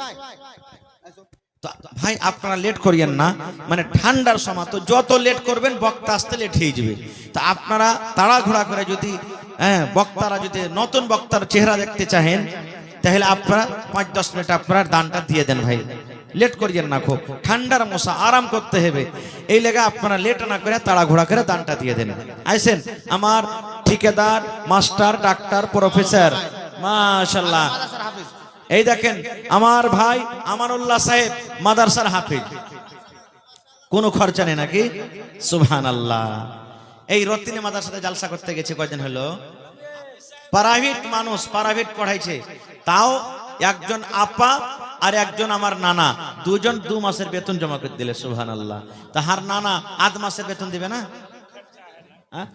তো ভাই আপনারা লেট করিয়েন না, মানে ঠান্ডার সময় তো যত লেট করবেন বক্তা আসতে লেট হয়ে যাবে। তো আপনারা তাড়াহুড়া করে যদি বক্তারা যদি নতুন বক্তার চেহারা দেখতে চাহেন তাহলে আপনারা 5-10 মিনিট আপনারা দানটা দিয়ে দেন ভাই, লেট করিয়েন না, খুব ঠান্ডার মশা আরাম করতে হবে, এই লেগে আপনারা লেট না করে তাড়াহুড়া করে দানটা দিয়ে দেন। আইসেন আমার ঠিকাদার, মাস্টার, ডাক্তার, প্রফেসর, মাশাআল্লাহ। এই দেখেন আমার ভাই আমানুল্লাহ সাহেব মাদ্রাসার হাফিজ, কোনো খরচা নেই নাকি? সুবহানাল্লাহ। এই রতিনে মাদ্রাসাতে জালসা করতে গেছে, কয়দিন হলো, প্রাইভেট মানুষ, প্রাইভেট পড়াইছে, তাও একজন আপা আর একজন আমার নানা, দুজন 2 মাসের বেতন জমা করে দিলে। সুবহানাল্লাহ। তাহার নানা 8 মাসের বেতন দিবে না? হ্যাঁ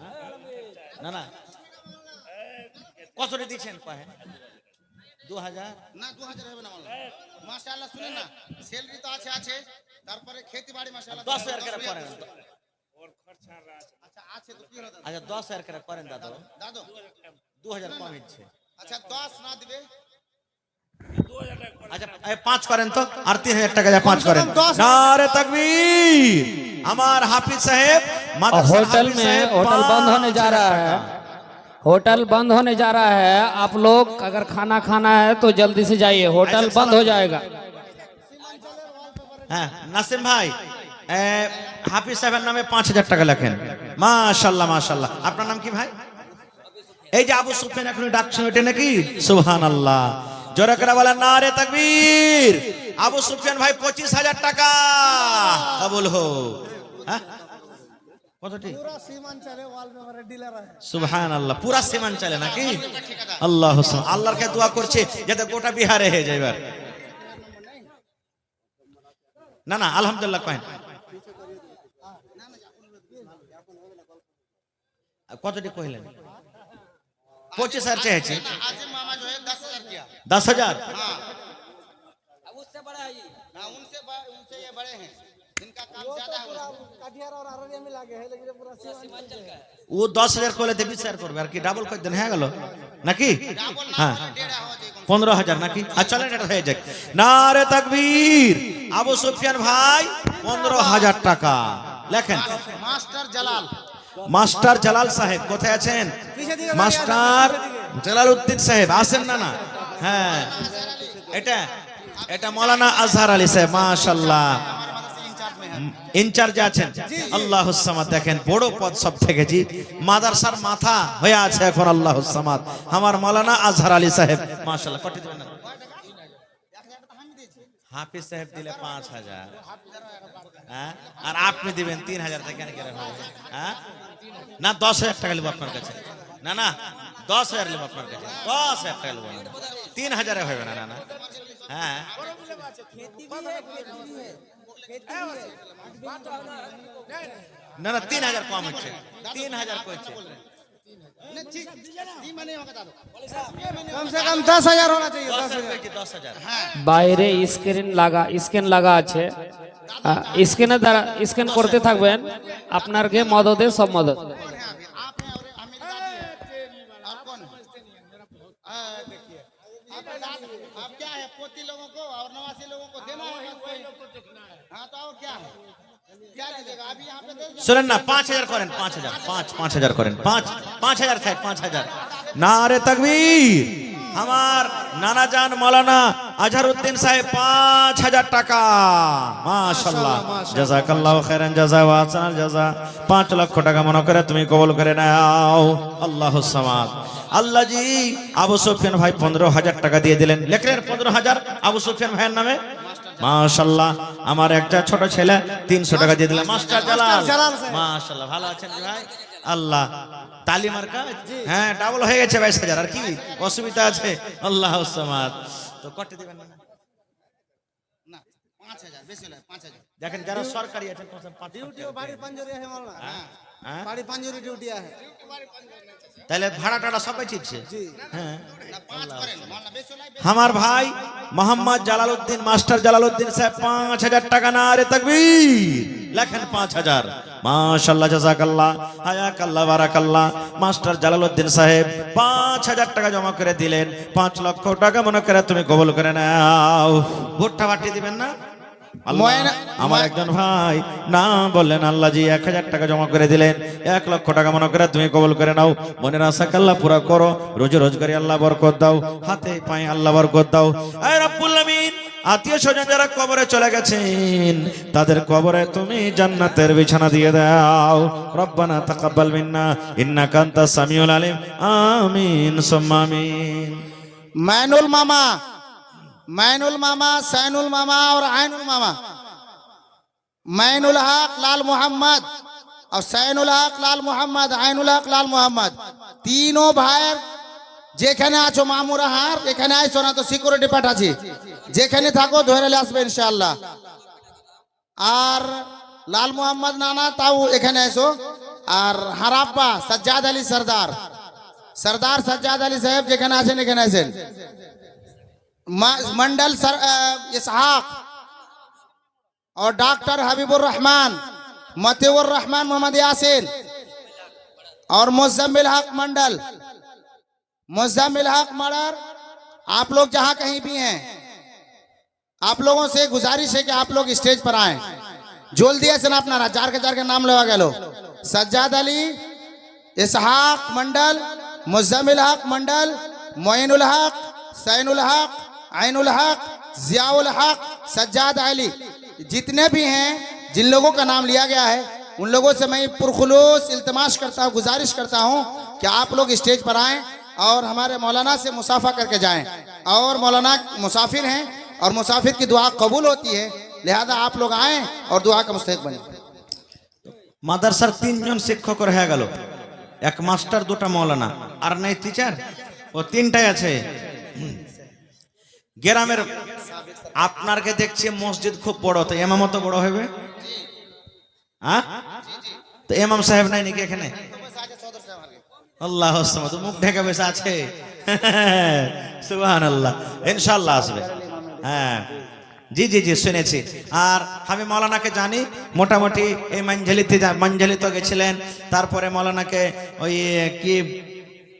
না না, কত দিয়েছেন? 2000 না 2000 হবে না মাওলানা, মাশাআল্লাহ। শুনেন না, স্যালারি তো আছে, তারপরে খেতিবাড়ি মাশাআল্লাহ 10000 করে করেন। ওর খরচা আচ্ছা আছে তো কি হলো দাদা? আচ্ছা 10000 করে করেন দাদু, দাদু 2000 কম হচ্ছে। আচ্ছা 10 না দিবে? আচ্ছা 5 করেন তো, আর 3000 টাকা যা 5 করেন। নারে তাকবীর। আমার হাফিজ সাহেব होटल में होटल बंद होने जा रहा है, होटल बंद होने जा रहा है। आप लोग अगर खाना खाना है तो जल्दी से जाइए, होटल बंद हो जाएगा। হ্যাঁ নাসিম ভাই, হাফিজ সাহেবের নামে 5000 টাকা লেখেন। মাশাআল্লাহ মাশাআল্লাহ। আপনার নাম কি ভাই? এই যে আবু সুফিয়ান এখনই ডাকছেন, ওটা নাকি? সুবহানাল্লাহ। জোরে করে বলেন নারে তাকবীর। আবু সুফিয়ান ভাই 25000 টাকা কবুল হো। হ্যাঁ কতটি? সুবহানাল্লাহ, পুরা সীমান চলে নাকি? আল্লাহ আল্লাহকে দোয়া করছে যাতে গোটা বিহারে হয়ে যায়। এবার না না আলহামদুলিল্লাহ কহেন। কতটি কহিলেন? 25000 চেয়েছে। आजिम मामा जो है 10,000 किया। 10000। हाँ अब उससे बड़ा है ये। ना, उनसे ये बड़े हैं, इनका काम ज्यादा है। पूरा सीमांचल का है। ও 10000 করলে 20,000 করবে, আর কি ডাবল করে দেন, হয়ে গেল নাকি? হ্যাঁ 15000 নাকি? আর চলেন এটা হয়ে যাক। নারে তাকবীর। আবু সুফিয়ান ভাই 15000 টাকা লেখেন। मास्टर जलाल, মাস্টার জালাল সাহেব কোথায় আছেন? মাস্টার জালালউদ্দিন সাহেব আসেন না? না হ্যাঁ, এটা এটা মৌলানা আজহার আলী সাহেব, মাশাআল্লাহ ইনচার্জে আছেন। আল্লাহুস সামাদ। দেখেন বড় পদ সব থেকে, জি মাদ্রাসার মাথা হয়ে আছে এখন আল্লাহুস সামাদ আমার মৌলানা আজহার আলী সাহেব, মাশাআল্লাহ। কত দিবেন না? হাফিজ সাহেব দিলে 5000, হ্যাঁ, আর আপনি দিবেন 3000 টাকা। কেন কেন হ্যাঁ না 10000 টাকা নেব আপনার কাছে। না না 10000 নেব আপনার কাছে, 10000 টাকা নেব, 3000 হবে না। না না হ্যাঁ না না 3000 কম হচ্ছে, 3000 কইছে। कम से कम 10,000 होना चाहिए। 10,000। বাইরে স্ক্যান লাগা আছে, স্ক্যানের দ্বারা স্ক্যান করতে থাকবেন, আপনার কে মদদে সব মদদ। आप हैं और आमिर दादी है, आप कौन है? देखिए आप क्या है, पोती लोगों को और नवासी लोगों को देना है। हाँ तो और क्या है, क्या लीजिएगा अभी यहाँ पे? শুনেন না 5000 করেন, 5000 করেন, 5000 খায় 5000। নারে তাকবীর। আমার নানা জান মৌলানা আজহারউদ্দিন সাহেব 5000 টাকা, মাশাআল্লাহ জাযাকাল্লাহু খাইরান জাযা ওয়া আহসানাল জাযা। 5 লক্ষ টাকা মনে করে তুমি কবুল করে নাও। আল্লাহুস সামাদ। আল্লাহ জি আবু সুফিয়ান ভাই 15000 টাকা দিয়ে দিলেন, লিখলেন 15000 আবু সুফিয়ান ভাইয়ের নামে। মাশাআল্লাহ। আমার একটা ছোট ছেলে 300 টাকা দিয়ে দিলেন, মাস্টার জালাল। মাশাআল্লাহ, ভালো আছেন ভাই? আল্লাহ তালিমার কাজ, হ্যাঁ ডাবল হয়ে গেছে 22000। আর কি অসুবিধা আছে? আল্লাহুস সামাদ। তো তো কত দিবেন না? না 5000 বেশি হলো 5000 দেখেন যারা সরকারি আছেন ड्यूटी बाड़ी पंजोरी है मौलाना হ্যাঁ बाड़ी पंजोरी ड्यूटी है তাহলে ভাড়া টাড়া সবাই ঠিকছে जी হ্যাঁ না 5 করেন মাওলানা বেশি হলো আমার ভাই মোহাম্মদ জালালউদ্দিন মাস্টার জালালউদ্দিন সাহেব 5000 টাকা নারে তাকবীর লেখেন 5000 মাশাআল্লাহ জাযাকাল্লাহ হায়াকাল্লাহ বারাকাল্লাহ মাস্টার জালালউদ্দিন সাহেব 5000 টাকা জমা করে দিলেন 5 লক্ষ টাকা মনে করে তুমি কবুল করে নাও ভুট্টা বাটি দিবেন না আল্লাহ, ময়না- আমার একজন ভাই না বললেন আল্লাহ জি 1000 টাকা জমা করে দিলেন 1 লক্ষ টাকা মনে করে তুমি কবুল করে নাও মনের আশা আল্লাহ পুরা করো রোজি রোজগারি আল্লাহ বরকত দাও হাতে পায়ে আল্লাহ বরকত দাও আয় রব্বুল আমিন আত্মীয় স্বজন যারা কবরে চলে গেছেন তাদের কবরে তুমি জান্নাতের বিছানা দিয়ে দাও রব্বানা তাকাব্বাল মিন্না ইন্নাকা আনতাস সামিউল আলিম আমিন সুম্মা আমিন मैनुल मामा सैनुल मामा और आइनुल मामा मैनुल हक लाल मोहम्मद और सैनुल हक लाल मोहम्मद आइनुल हक लाल मोहम्मद तीनों भाई যেখানে আছো মামুরা হার এখানে আইছো না তো সিকিউরিটি পাঠাচ্ছি যেখানে থাকো ধরে আসবে ইনশাআল্লাহ আর লাল মোহাম্মদ নানা তাও এখানে আইছো আর হারাপ্পা সজ্জাদ আলী সরদার সজ্জাদ আলী সাহেব যেখানে আছেন এখানে আছেন मंडल सर इसहाक और डॉक्टर हबीबुर रहमान मतीउर रहमान मोहम्मद यासीन और मुज़म्मिल हक मंडल आप लोग जहां कहीं भी हैं आप लोगों से गुजारिश है कि आप लोग स्टेज पर आए जल्दी से ना अपना जार के नाम लगा गए सज्जाद अली इसहाक मंडल मुज़म्मिल हक मंडल मोइनुल हक सैनुल हक आइनुल हक जियाउल हक सज्जाद अली जितने भी हैं जिन लोगों का नाम लिया गया है उन लोगों से मैं पुरखुलूस इल्तमास करता हूँ गुजारिश करता हूँ कि आप लोग स्टेज पर आएं और हमारे मौलाना से मुसाफा करके जाएं और मौलाना मुसाफिर हैं और मुसाफिर की दुआ कबूल होती है लिहाजा आप लोग आएं और दुआ का मुस्तहिक बने মাদ্রাসার 3 জন শিক্ষক হয়ে গেল এক মাস্টার দুটো মাওলানা আর নাই টিচার ও তিনটাই আছে গ্রামের আপনারকে দেখছি মসজিদ খুব বড় তো ইমামত বড় হবে হ্যাঁ তো ইমাম সাহেব নাই নাকি এখানে আল্লাহ সামাদ মুখ ঢেকে বসে আছে সুবহানাল্লাহ ইনশাআল্লাহ আসবে হ্যাঁ জি জি জি শুনেছি আর আমি মৌলানাকে জানি মোটামুটি এই মঞ্জলিতে তো গেছিলেন তারপরে মৌলানাকে ওই কি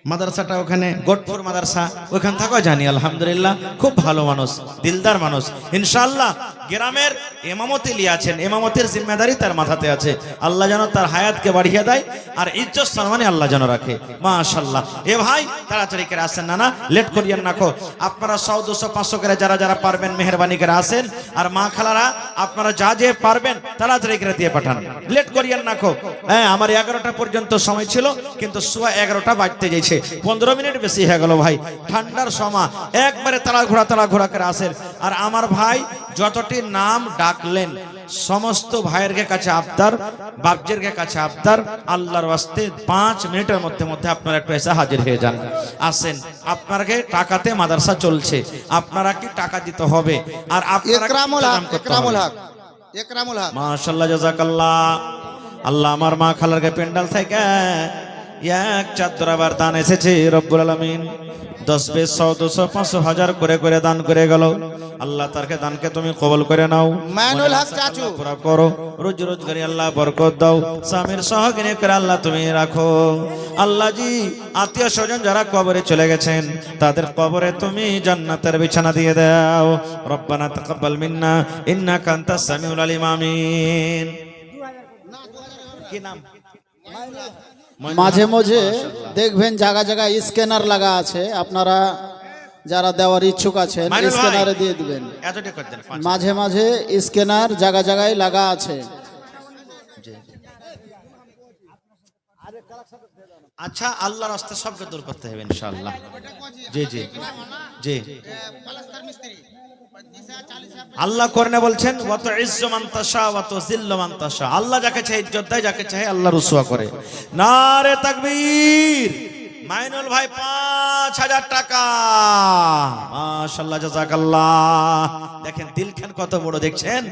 মাদ্রাসাটা ওখানে গোটপুর মাদ্রাসা ওখান থেকেও জানি আলহামদুলিল্লাহ খুব ভালো মানুষ দিলদার মানুষ ইনশাআল্লাহ গ্রামের ইমামতি লিয়াছেন ইমামতির জিম্মেদারি তার মাথাতে আছে আল্লাহ যেন তার হায়াতকে বাড়িয়ে দেয় আর ইজ্জত সম্মানে আল্লাহ যেন রাখে মাশাআল্লাহ এ ভাই তাড়াতাড়ি করে আসেন না লেট করিয়েন না কো আপনারা 100 200 500 করে যারা পারবেন মেহেরবানি করে আসেন আর মা খালারা আপনারা যা যে পারবেন তাড়াতাড়ি করে দিয়ে পাঠান লেট করিয়েন না কো হ্যাঁ আমার 11টা পর্যন্ত সময় ছিল কিন্তু সোয়া 11টা বাজতে যাইছে 15 মিনিট বেশি হয়ে গেল ভাই ঠান্ডার সময় একবারে তাড়াঘোড়া করে আসেন আর আমার ভাই যতটি নাম ডাকলেন সমস্ত ভাইয়ের কাছে আবদার বাপজির কাছে আবদার আল্লাহর ওয়াস্তে 5 মিনিটের মধ্যে আপনারা একটু এসে হাজির হয়ে যান আসেন আপনাকে টাকাতে মাদ্রাসা চলছে আপনারা কি টাকা দিতে হবে আর আপনারা একরামুল হক মাশাআল্লাহ জাযাকাল্লাহ আল্লাহ আমার মা খালারকে পেন্ডাল থেকে এক চাদর আবার দান এসেছে রব্বুল আলামিন 10 20 100 200 500 1000 করে দান করে গেল আল্লাহ তারকে দানকে তুমি কবুল করে নাও মাইনুল হক চাচু পুরা করো রোজ রোজগারি আল্লাহ বরকত দাও স্বামীর সহগিনী করে আল্লাহ তুমি রাখো আল্লাহ জি আত্মীয় স্বজন যারা কবরে চলে গেছেন তাদের কবরে তুমি জান্নাতের বিছানা দিয়ে দাও রব্বানা তাকাব্বাল মিন্না ইন্নাকা আনতাস সামিউল আলিম আমিন কি নাম মাঝে মাঝে দেখবেন জায়গা জায়গায় স্ক্যানার লাগা আছে আপনারা যারা দেওয়ার ইচ্ছুক আছেন মাইনুল ভাই, স্ক্যানারে দিয়ে দিবেন এতটা করে দেন মাঝে মাঝে স্ক্যানার জায়গা জায়গায় লাগা আছে আচ্ছা আল্লাহর রাস্তা সবকে দূর করতে হবে ইনশাআল্লাহ জি জি জি আল্লাহ কোরআনে বলছেন ওয়া তুইজ্জু মান তাশা ওয়া তুযিল্লু মান তাশা আল্লাহ যাকে চায় ইজ্জত দেয় যাকে চায় আল্লাহ রুসওয়া করে নারে তাকবীর মাইনুল ভাই 5000 টাকা। মাশাআল্লাহ জাযাকাল্লাহ। দেখেন দিলখান কত বড় দেখছেন,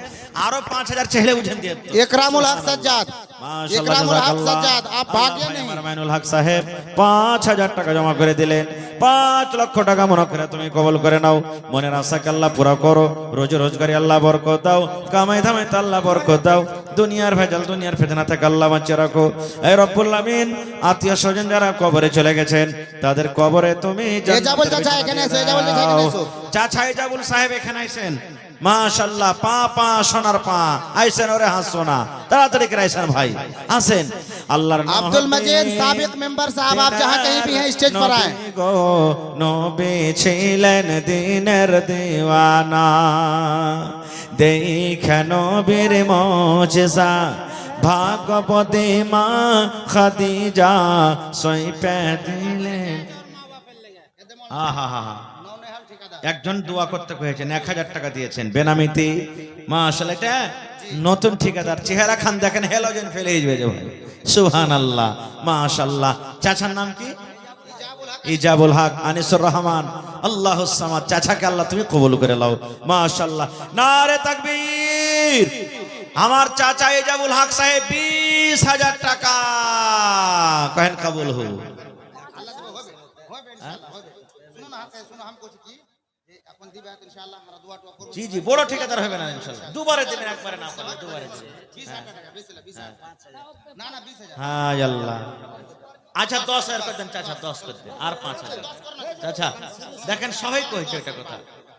আরো 5000 চেহলে বুঝেন দিয়ে তো। इकरामुल हक सज्जाद, মাশাআল্লাহ इकरामुल हक জাযাকাল্লাহ। सज्जाद, आप भाग्य नहीं। আমার মাইনুল হক সাহেব 5000 টাকা জমা করে দিলেন। 5 লক্ষ টাকা মনে করে তুমি কবুল করে নাও। মনের আশাকে আল্লাহ পুরা করো, রোজি রোজগারি আল্লাহ বরকত দাও, কামাই ধামাই আল্লাহ বরকত দাও, দুনিয়ার ভেজাল দুনিয়ার ফিতনা থেকে আল্লাহ বাঁচিয়ে রাখো। এই রব্বুল আমিন, আত্মীয় স্বজন যারা কবরে চলে গেছেন তাদের কবরে তুমি এজাবুল চাচা এখানে এসো, এজাবুল চাচা এখানে এসো। চাচা এজাবুল সাহেব এখানে আইছেন। মাশাআল্লাহ, পা পা সোনার পা আইছেন, ওরে হাসো না, তাড়াতাড়ি করে আইছেন ভাই, আসেন। আল্লাহর নাম अब्दुल मजीद साबिक मेंबर साहब, आप जहाँ कहीं भी हैं स्टेज पर आए। নবী গো নবী ছিলেন দিনের দিওয়ানা, দেখে নবীর মুজিজা, ভাগবতী মা খাদিজা সইপে দিলেন। আহা, একজন দোয়া করতে কয়েছেন, 1000 টাকা দিয়েছেন বেনামিতি। মাশাআল্লাহ, এটা নতুন ঠিকাদার, চেহারা খান দেখেন হেলোজেন ফেলে যাবে ভাই। সুবহানাল্লাহ, মাশাআল্লাহ। চাচার নাম কি? ইজাবুল হক আনিসুর রহমান। আল্লাহুস সামাদ। চাচাকে আল্লাহ তুমি কবুল করে নাও। মাশাআল্লাহ, নারে তাকবীর। আমার চাচা ইজাবুল হক সাহেব 20000 টাকা কহেন কবুল হো। জি জি, বড় ঠিকাদার হবে না ইনশাআল্লাহ। দুবারে দিবেন, একবারে না পারলে দুবারে দিবেন। হ্যাঁ আল্লাহ। আচ্ছা 10000 করে দেন চাচা, 10 করে দেন, আর 5000 চাচা। দেখেন সবাই কইছে এটা কথা,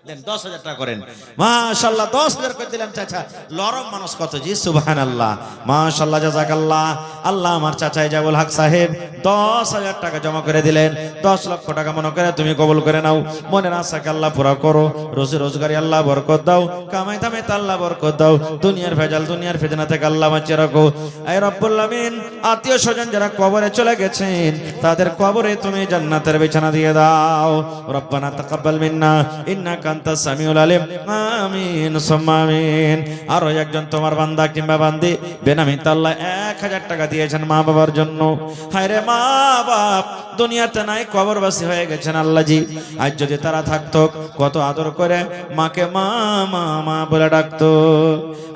দেন 10000 টাকা করেন। মাশাআল্লাহ, 10000 করে দিলাম চাচা। লরম মানুষ কত জি, সুবহানাল্লাহ, মাশাআল্লাহ জাযাকাল্লাহ। আল্লাহ আমার চাচা ইজাবুল হক সাহেব 10000 টাকা জমা করে দিলেন। 10 লক্ষ টাকা মনে করে তুমি কবুল করে নাও। মনের আশাকে আল্লাহ পুরা করো, রোজি রোজগারি আল্লাহ বরকত দাও, কামাই ধামাই আল্লাহ বরকত দাও, দুনিয়ার ভেজাল দুনিয়ার ফিতনা থেকে আল্লাহ বাঁচিয়ে রাখো। আয় রব্বুল আমিন, আত্মীয় স্বজন যারা কবরে চলে গেছেন তাদের কবরে তুমি জান্নাতের বিছানা দিয়ে দাও। রব্বানা তাকাব্বাল মিন্না ইন্নাকা আনতাস সামিউল আলিম। আমিন সুম্মা আমিন। আর একজন তোমার বান্দা কিংবা বান্দি বেনামিতে আল্লাহ 1000 টাকা দিয়েছেন মা বাবার জন্য। হায় রে মা বাপ দুনিয়াতে নাই, কবরবাসী হয়ে গেছেন আল্লাহ জি। আজ যদি তারা থাকতো কত আদর করে মাকে মা মা মা বলে ডাকতো।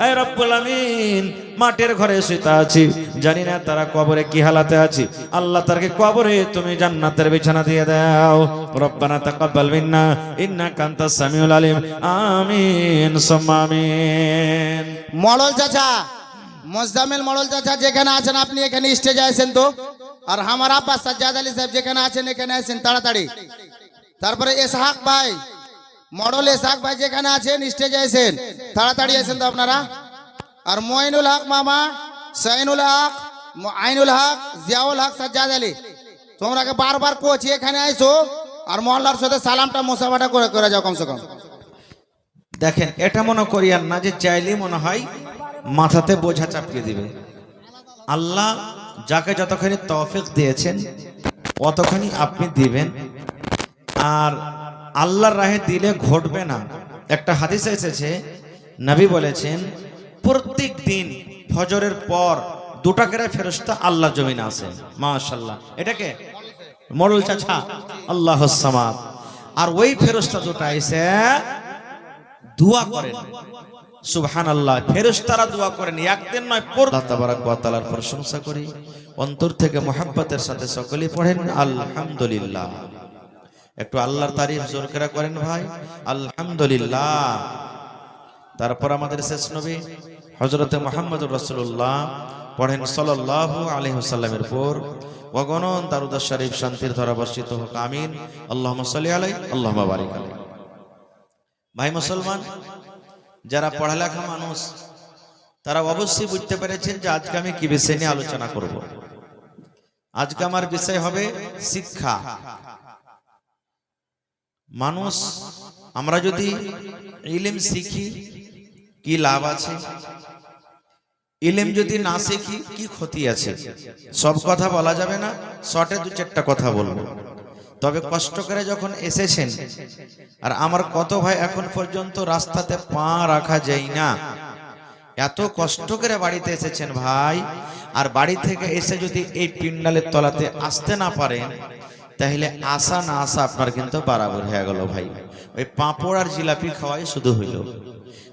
আয় রব্বুল আমিন, মাটির ঘরে শুতে আছি, জানি না তারা কবরে কি হালাতে আছে। আল্লাহ তাকে কবরে তুমি জান্নাতের বিছানা দিয়ে দাও। রব্বানা তাকাব্বাল মিন্না ইন্নাকা আনতাস সামিউল আলিম। আমিন সুম্মা আমিন। মডল চাচা, মোজাম্মেল মডল চাচা যেখানে আছেন আপনি এখানে স্টেজে আসেন তো। আর আমার আব্বা সাজ্জাদ আলী সাহেব যেখানে আছেন এখানে আসেন তাড়াতাড়ি। তারপরে ইসহাক ভাই, মডল ইসহাক ভাই যেখানে আছেন স্টেজে আসেন তাড়াতাড়ি আসেন তো আপনারা। আর মঈনুল হক মামা, সাইনুল হক, আইনুল হক, জিয়াউল হক, সাজ্জাদ আলী, তোমরাকে বারবার কোচি এখানে আইসো আর মহল্লার সাথে সালামটা মুসাফাটা করে যাও কমসে কম। দেখেন এটা মনে করিয়ান না যে চাইলেই মনে হয় মাথাতে বোঝা চাপিয়ে দিবে। আল্লাহ যাকে যতখানি তৌফিক দিয়েছেন অতখানি আপনি দিবেন। আর আল্লাহর রাহে দিলে ঘটবে না। একটা হাদিসে এসেছে, নবী বলেছেন প্রত্যেক দিন ফজরের পর 2টা করে ফেরেশতা আল্লাহর জমিনে আসেন। মাশাআল্লাহ, এটাকে মডল চাচা আল্লাহুস সামাদ। আর ওই ফেরেশতা 2টা এসে দোয়া করেন। সুবহানাল্লাহ, ফেরেশতারা দোয়া করেন, একদিন নয়। আল্লাহ তাবারাক ওয়া তাআলার প্রশংসা করি, অন্তর থেকে মুহাব্বতের সাথে সকলেই পড়েন আলহামদুলিল্লাহ। একটু আল্লাহর তারিফ জোর করে করেন ভাই, আলহামদুলিল্লাহ। তারপর আমাদের শেষ নবী হযরতে মুহাম্মদুর রাসূলুল্লাহ পড়েন সাল্লাল্লাহু আলাইহি ওয়াসাল্লামের উপর অগণন দারুদ শরীফ শান্তির ধারা বর্ষিত হোক, আমিন। আল্লাহুম্মা সাল্লি আলাইহি আল্লাহুম্মা বারিক আলাইহি। ভাই মুসলমান, যারা পড়ালেখা মানুষ তারা অবশ্যই বুঝতে পেরেছেন যে আজকে আমি কি বিষয় নিয়ে আলোচনা করব। আজকে আমার বিষয় হবে শিক্ষা। মানুষ, আমরা যদি ইলম শিখি কি লাভ আছে, ইলম যদি না শিখি কি ক্ষতি আছে। সব কথা বলা যাবে না, শর্টে 2-4টা কথা বলবো। তবে কষ্ট করে যখন এসেছেন, আর আমার কত ভাই এখন পর্যন্ত রাস্তাতে পা রাখা যায় না, এত কষ্ট করে বাড়িতে এসেছেন ভাই। আর বাড়ি থেকে এসে যদি এই পিন্ডালের তলাতে আসতে না পারেন, তাহলে আসা না আসা আপনার কিন্তু বরাবর হয়ে গেল ভাই। ওই পাঁপড় আর জিলাপি খাওয়াই শুধু হইল।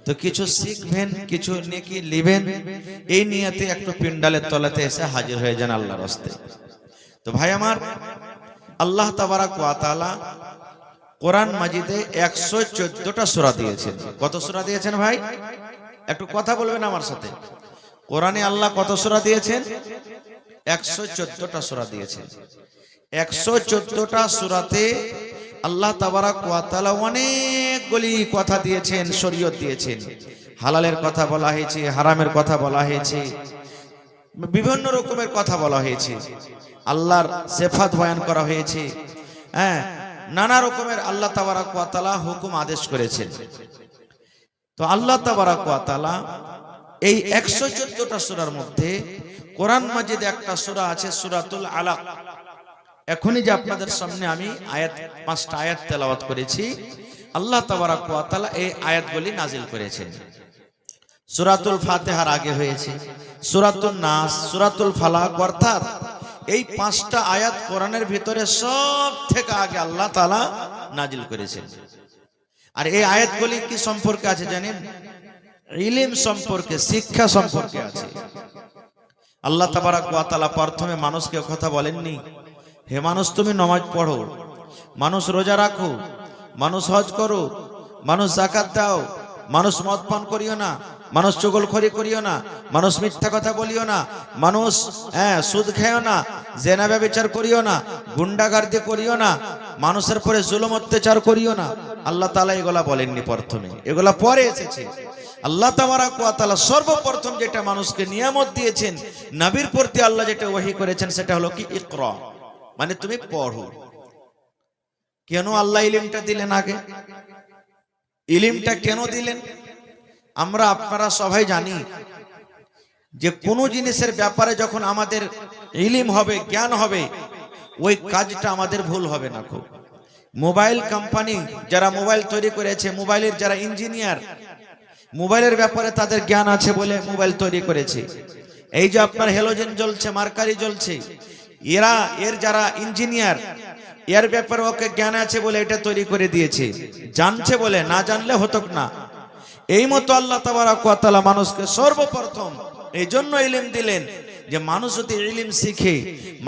তো কিছু শিখবেন, কিছু নেকি লিবেন, এই নিয়তে একটু পিন্ডালের তলাতে এসে হাজির হয়ে যান আল্লাহর রাস্তে। তো ভাই আমার, আল্লাহ তাবারাক ওয়া তাআলা কোরআন মাজিদে 114টা সূরা দিয়েছেন। কত সূরা দিয়েছেন ভাই? একটু কথা বলবেন আমার সাথে। কোরআনে আল্লাহ কত সূরা দিয়েছেন? 114টা সূরা দিয়েছেন। 114টা সূরাতে আল্লাহ তাবারাক ওয়া তাআলা অনেকগুলি কথা দিয়েছেন, শরীয়ত দিয়েছেন। হালালের কথা বলা হয়েছে, হারামের কথা বলা হয়েছে, বিভিন্ন রকমের কথা বলা হয়েছে, আল্লাহর সিফাত বয়ান করা হয়েছে। হ্যাঁ, নানা রকমের আল্লাহ তাবারাক ওয়া তাআলা হুকুম আদেশ করেছেন। তো আল্লাহ তাবারাক ওয়া তাআলা এই 114টা সূরার মধ্যে কোরআন মাজিদে একটা সূরা আছে, সূরাতুল আলাক। এখনই যে আপনাদের সামনে আমি পাঁচটা আয়াত তেলাওয়াত করেছি, আল্লাহ তাবারাক ওয়া তাআলা এই আয়াতগুলি নাজিল করেছেন। সূরাতুল ফাতিহার আগে হয়েছে সূরাতুন নাস, সূরাতুল ফালাক, অর্থাৎ এই পাঁচটা আয়াত কোরআনের ভিতরে সব থেকে আগে আল্লাহ তাআলা নাজিল করেছেন। আর এই আয়াতগুলি কি সম্পর্কে আছে জানেন? ইলম সম্পর্কে, শিক্ষা সম্পর্কে আছে। আল্লাহ তাবারাক ওয়া তাআলা প্রথমে মানুষকে কথা বলেননি, হে মানুষ তুমি নামাজ পড়ো, মানুষ রোজা রাখো, মানুষ হজ করো, মানুষ যাকাত দাও, মানুষ মদ পান করিও না, মানুষ চুগলখড়ি করিও না, মানুষ মিথ্যা কথা বলিও না, মানুষ সুদ খেও না, জেনা ব্যভিচার করিও না, গুন্ডাগার্দি করিও না, মানুষের পরে জুলুম অত্যাচার করিও না। আল্লাহ তাআলা এগুলা বলেননি প্রথমে, এগুলা পরে এসেছে। আল্লাহ তাবারাক ওয়া তাআলা সর্বপ্রথম যেটা মানুষকে নিয়ামত দিয়েছেন, নবীর প্রতি আল্লাহ যেটা ওহী করেছেন, সেটা হলো কি ইকরা, মানে তুমি পড়ো। কেন আল্লাহ ইলমটা দিলেন আগে? ইলমটা কেন দিলেন? আমরা আপনারা সবাই জানি যে কোনো জিনিসের ব্যাপারে যখন আমাদের ইলম হবে, জ্ঞান হবে, ওই কাজটা আমাদের ভুল হবে না। খুব মোবাইল কোম্পানি যারা মোবাইল তৈরি করেছে, মোবাইলের যারা ইঞ্জিনিয়ার, মোবাইলের ব্যাপারে তাদের জ্ঞান আছে বলে মোবাইল তৈরি করেছে। এই যে আপনার হ্যালোজেন জ্বলছে, মার্কারি জ্বলছে, এর যারা ইঞ্জিনিয়ার, এর ব্যাপারে ওকে জ্ঞান আছে বলে এটা তৈরি করে দিয়েছে, জানছে বলে, না জানলে হতো না। এই মতো আল্লাহ তাবারাক ওয়া তাআলা মানুষকে সর্বপ্রথম এই জন্য ইলম দিলেন যে মানুষ যদি ইলম শিখে,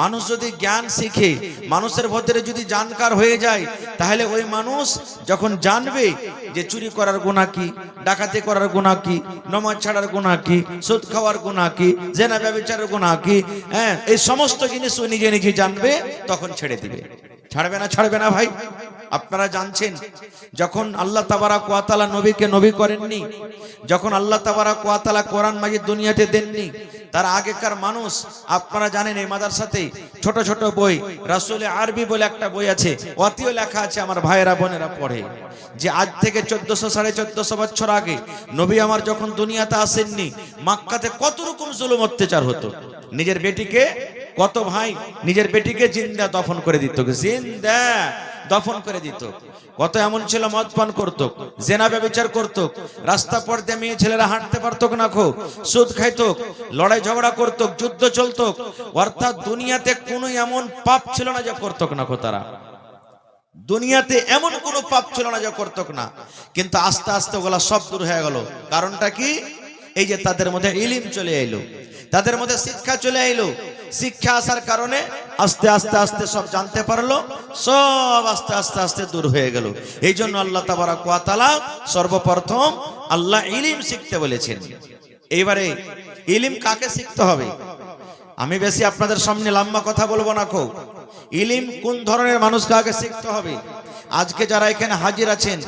মানুষ যদি জ্ঞান শিখে, মানুষের ভিতরে যদি জানকার হয়ে যায়, তাহলে ওই মানুষ যখন জানবে যে চুরি করার গুনাহ কি, ডাকাতি করার গুনাহ কি, নামাজ ছাড়ার গুনাহ কি, সুদ খাওয়ার গুনাহ কি, জিনা ব্যভিচারের গুনাহ কি, এই সমস্ত জিনিস ও নিজে নিজে জানবে, তখন ছেড়ে দিবে। ছাড়বে না? ছাড়বে না ভাই। আপনারা জানছেন যখন আল্লাহ তাবারাক ওয়া তাআলা নবীকে নবী করেননি, যখন আল্লাহ তাবারাক ওয়া তাআলা কোরআন মাজিদ দুনিয়াতে দেননি, তার আগেকার মানুষ আপনারা জানেন এই মাদ্রাসাতে ছোট ছোট বই, রাসূল আরবি বলে একটা বই আছে, অতিও লেখা আছে, আমার ভাইয়েরা বোনেরা পড়ে, যে আজ থেকে 1400-1450 বছর আগে নবী আমার যখন দুনিয়াতে আসেননি, মক্কাতে কত রকম জুলুম অত্যাচার হতো। নিজের বেটিকে, কত ভাই নিজের বেটিকে জিন্দা দফন করে দিত, জিন্দা দফন করে দিত। কত এমন ছিল মদ পান করত, জেনা ব্যভিচার করত, রাস্তা পথে মেয়ে ছেলেরা হাঁটতে পারত না, খুব সুদ খাইত, লড়াই ঝগড়া করত, যুদ্ধ চলত। অর্থাৎ দুনিয়াতে কোনো এমন পাপ ছিল না যে করত না। তারা দুনিয়াতে এমন কোনো পাপ ছিল না যে করত না। কিন্তু আস্তে আস্তে ওগুলা সব দূর হয়ে গেল। কারণটা কি? এই যে তাদের মধ্যে ইলম চলে এলো, তাদের মধ্যে শিক্ষা চলে এলো। শিক্ষা আসার কারণে আস্তে আস্তে আস্তে সব জানতে পারলো, সব আস্তে আস্তে আস্তে দূর হয়ে গেল। এই জন্য আল্লাহ তাবারাক ওয়া তাআলা সর্বপ্রথম আল্লাহ ইলম শিখতে বলেছেন। এইবারে ইলম কাকে শিখতে হবে? আমি বেশি আপনাদের সামনে লম্বা কথা বলবো না। খুব ইলম কোন ধরনের মানুষকে আগে শিখতে হবে। আজকে যারা এখানে হাজির আছেন,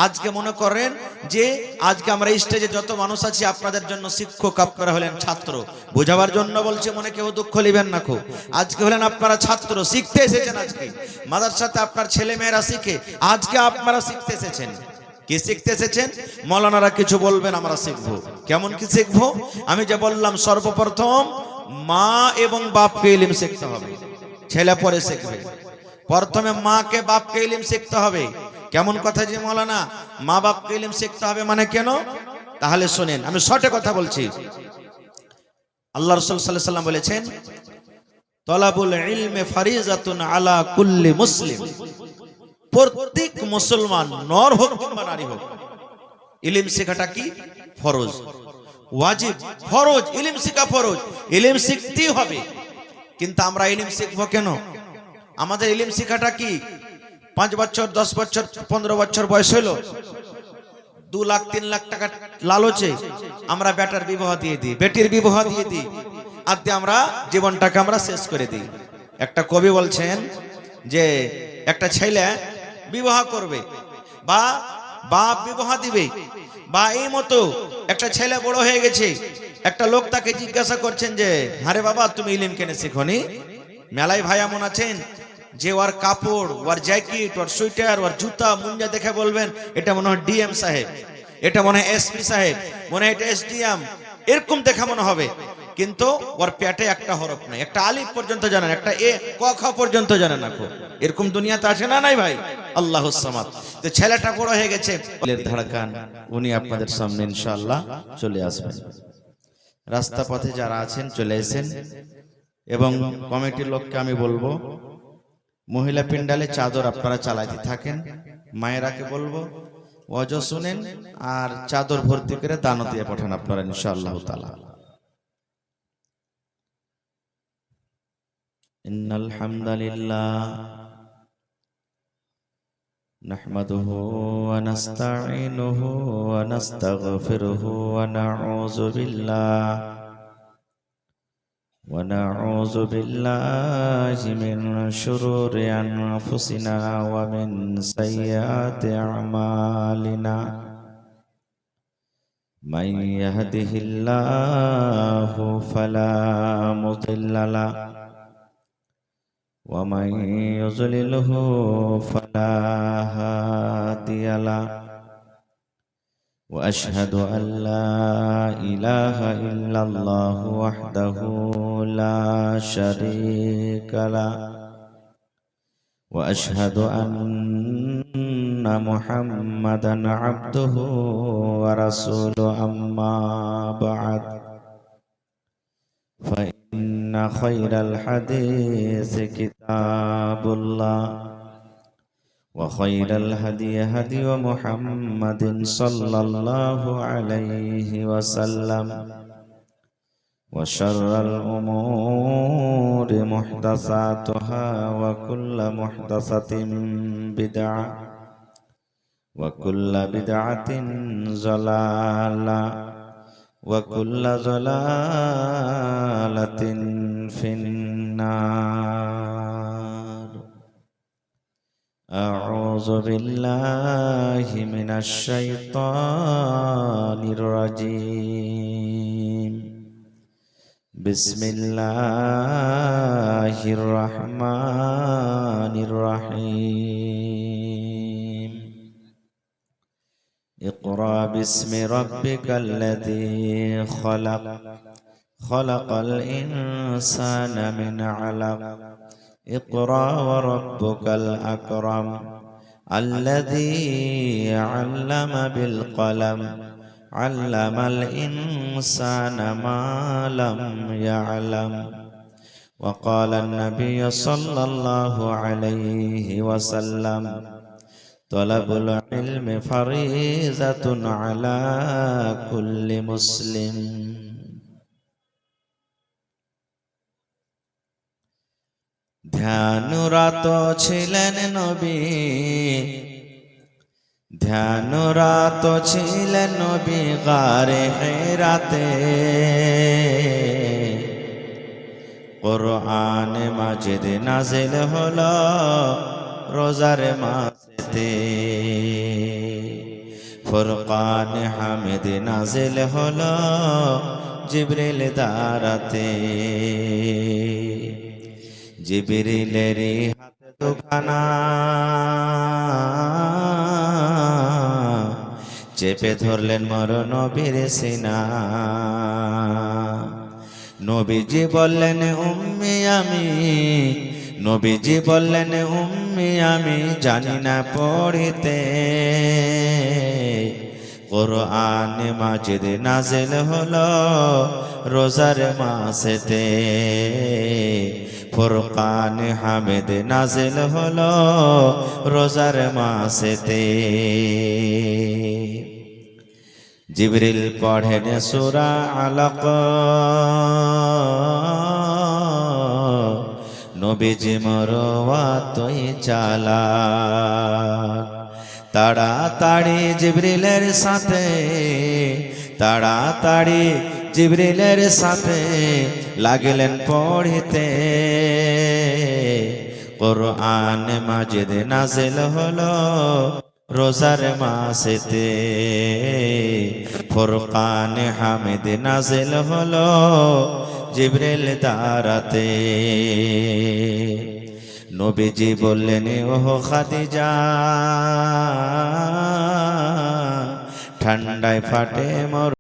আজকে মনে করেন যে আজকে আমরা স্টেজে যত মানুষ আছি আপনাদের জন্য শিক্ষক, আপনারা হলেন ছাত্র। বোঝাবার জন্য বলছে, মনে কেউ দুঃখ নেবেন না। খুব আজকে হলেন আপনারা ছাত্র, শিখতে এসেছেন। আজকে মাদ্রাসাতে আপনার ছেলে মেয়েরা শিখে, আজকে আপনারা শিখতে এসেছেন। কি শিখতে এসেছেন? মৌলানারা কিছু বলবেন, আমরা শিখবো। কেমন কি শিখবো? আমি যে বললাম, সর্বপ্রথম মা এবং বাপকে ইলম শিখতে হবে। ছেলে পরে শিখবে, প্রথমে মাকে বাপকে ইলম শিখতে হবে। কেমন কথা যে মৌলানা, মা বাপকে ইলম শিখতে হবে মানে কেন? তাহলে শুনেন, আমি শর্টে কথা বলছি। আল্লাহ রাসূল সাল্লাল্লাহু আলাইহি ওয়াসাল্লাম বলেছেন, তলাবুল ইলমে ফারিজাতুন আলা কুল্লি মুসলিম, প্রত্যেক মুসলমান নর হোক কিংবা নারী হোক ইলম শেখাটা কি ফরজ, ওয়াজিব, ফরজ। ইলম শেখা ফরজ, ইলম শিখতেই হবে। কিন্তু আমরা ইলম শিখবো কেন? আমাদের ইলম শেখাটা কি 5 বছর 10 বছর 15 বছর বয়স হলো 2 লাখ 3 লাখ টাকা লালচে আমরা বেটার বিবাহ দিয়ে দিই, বেটির বিবাহ দিয়ে দিই, আর দিয়ে আমরা জীবনটাকে আমরা শেষ করে দিই। একটা কবি বলছেন যে একটা ছেলে বিবাহ করবে বা বাপ বিবাহ দিবে, বা এই মতো একটা ছেলে বড় হয়ে গেছে, একটা লোক তাকে জিজ্ঞাসা করছেন যে আরে বাবা তুমি ইলম কেন শিখনি? মেলায় ভাই এমন আছেন যে ওর কাপড়, ওর জ্যাকেট, ওর সোয়েটার, ওর জুতা মুঞ্জা দেখে বলবেন এটা মনে হয় ডিএম সাহেব, এটা মনে হয় এসপি সাহেব, মনে হয় এটা এসডিএম, এরকম দেখা মনে হবে। কিন্তু ওর পেটে একটা হরফ নাই, একটা আলিফ পর্যন্ত জানেন, একটা এ ক খ পর্যন্ত জানে না। এরকম দুনিয়াতে আছে না নাই ভাই? আল্লাহুস সামাদ। তো ছেলেটা বড় হয়ে গেছে, ধারকান উনি আপনাদের সামনে ইনশাআল্লাহ চলে আসবেন। রাস্তা পথে যারা আছেন চলে এসেন, এবং কমিটির লোককে আমি বলবো মহিলা পিন্ডালে চাদর আপনারা চালাইতে থাকেন। মায়েরাকে বলবো ওয়াজ শুনেন আর চাদর ভর্তি করে দান দিয়ে পাঠান আপনারা ইনশাআল্লাহ তাআলা। ইন্নাল হামদালিল্লাহ নাহমাদুহু ওয়া নাস্তাঈনুহু ওয়া নাস্তাগফিরুহু ওয়া নাউযু বিল্লাহি মিন শুরুরি আনফুসিনা ওয়া মিন সাইয়্যাতি আমালিনা। মান ইয়াহদিহিল্লাহু ফালা মুদিল্লা লাহু ومن يضلله فلا هادي له وأشهد أن لا إله إلا الله وحده لا شريك له وأشهد أن محمدا عبده ورسوله أما بعد فإن خير الحديث كتاب الله وخير الهدي هدي محمد صلى الله عليه وسلم وشر الأمور محدثاتها وكل محدثة بدعة وكل بدعة ضلالة وكل ضلالة في النار. أعوذ بالله من الشيطان الرجيم. بسم الله الرحمن الرحيم. اقرأ باسم ربك الذي خلق خلق الإنسان من علق اقرأ وربك الأكرم الذي علم بالقلم علم الإنسان ما لم يعلم. وقال النبي صلى الله عليه وسلم طلب العلم فريضة على كل مسلم. ধ্যানরত ছিলেন নবী, ধ্যানরত ছিলেন নবী গারে হেরাতে, কোরআন মাজিদ নাজিল হলো রোজার মাসেতে, ফুরকান হামিদ নাজিল হলো জিবরিল দ্বারাতে। জিবরিলেরই হাতে দুখানা চেপে ধরলেন মর নবীর সিনা। নবীজি বললেন উম্মি আমি, নবীজি বললেন উম্মি আমি জানি না পড়িতে, কোরআন মাজিদ নাজিল হলো রোজার মাসেতে, ফুরকান হামিদ নাজিল হলো রোজার মাসেতে। জিবরিল পড়েন সূরা আলাক, নবীজি মরওয়াতই চালাক। তাড়াতাড়ি জিবরিলের সাথে, তাড়াতাড়ি জিবরিলের সাথে লাগলেন পড়িতে, কোরআন মাজিদ নাজিল হলো রোজার মাসেতে, ফুরকান হামিদ নাজিল হলো জিবরিল দ্বারাতে। নবীজি বললেন, ওহ খাদিজা, ঠান্ডায় ফাটে মোর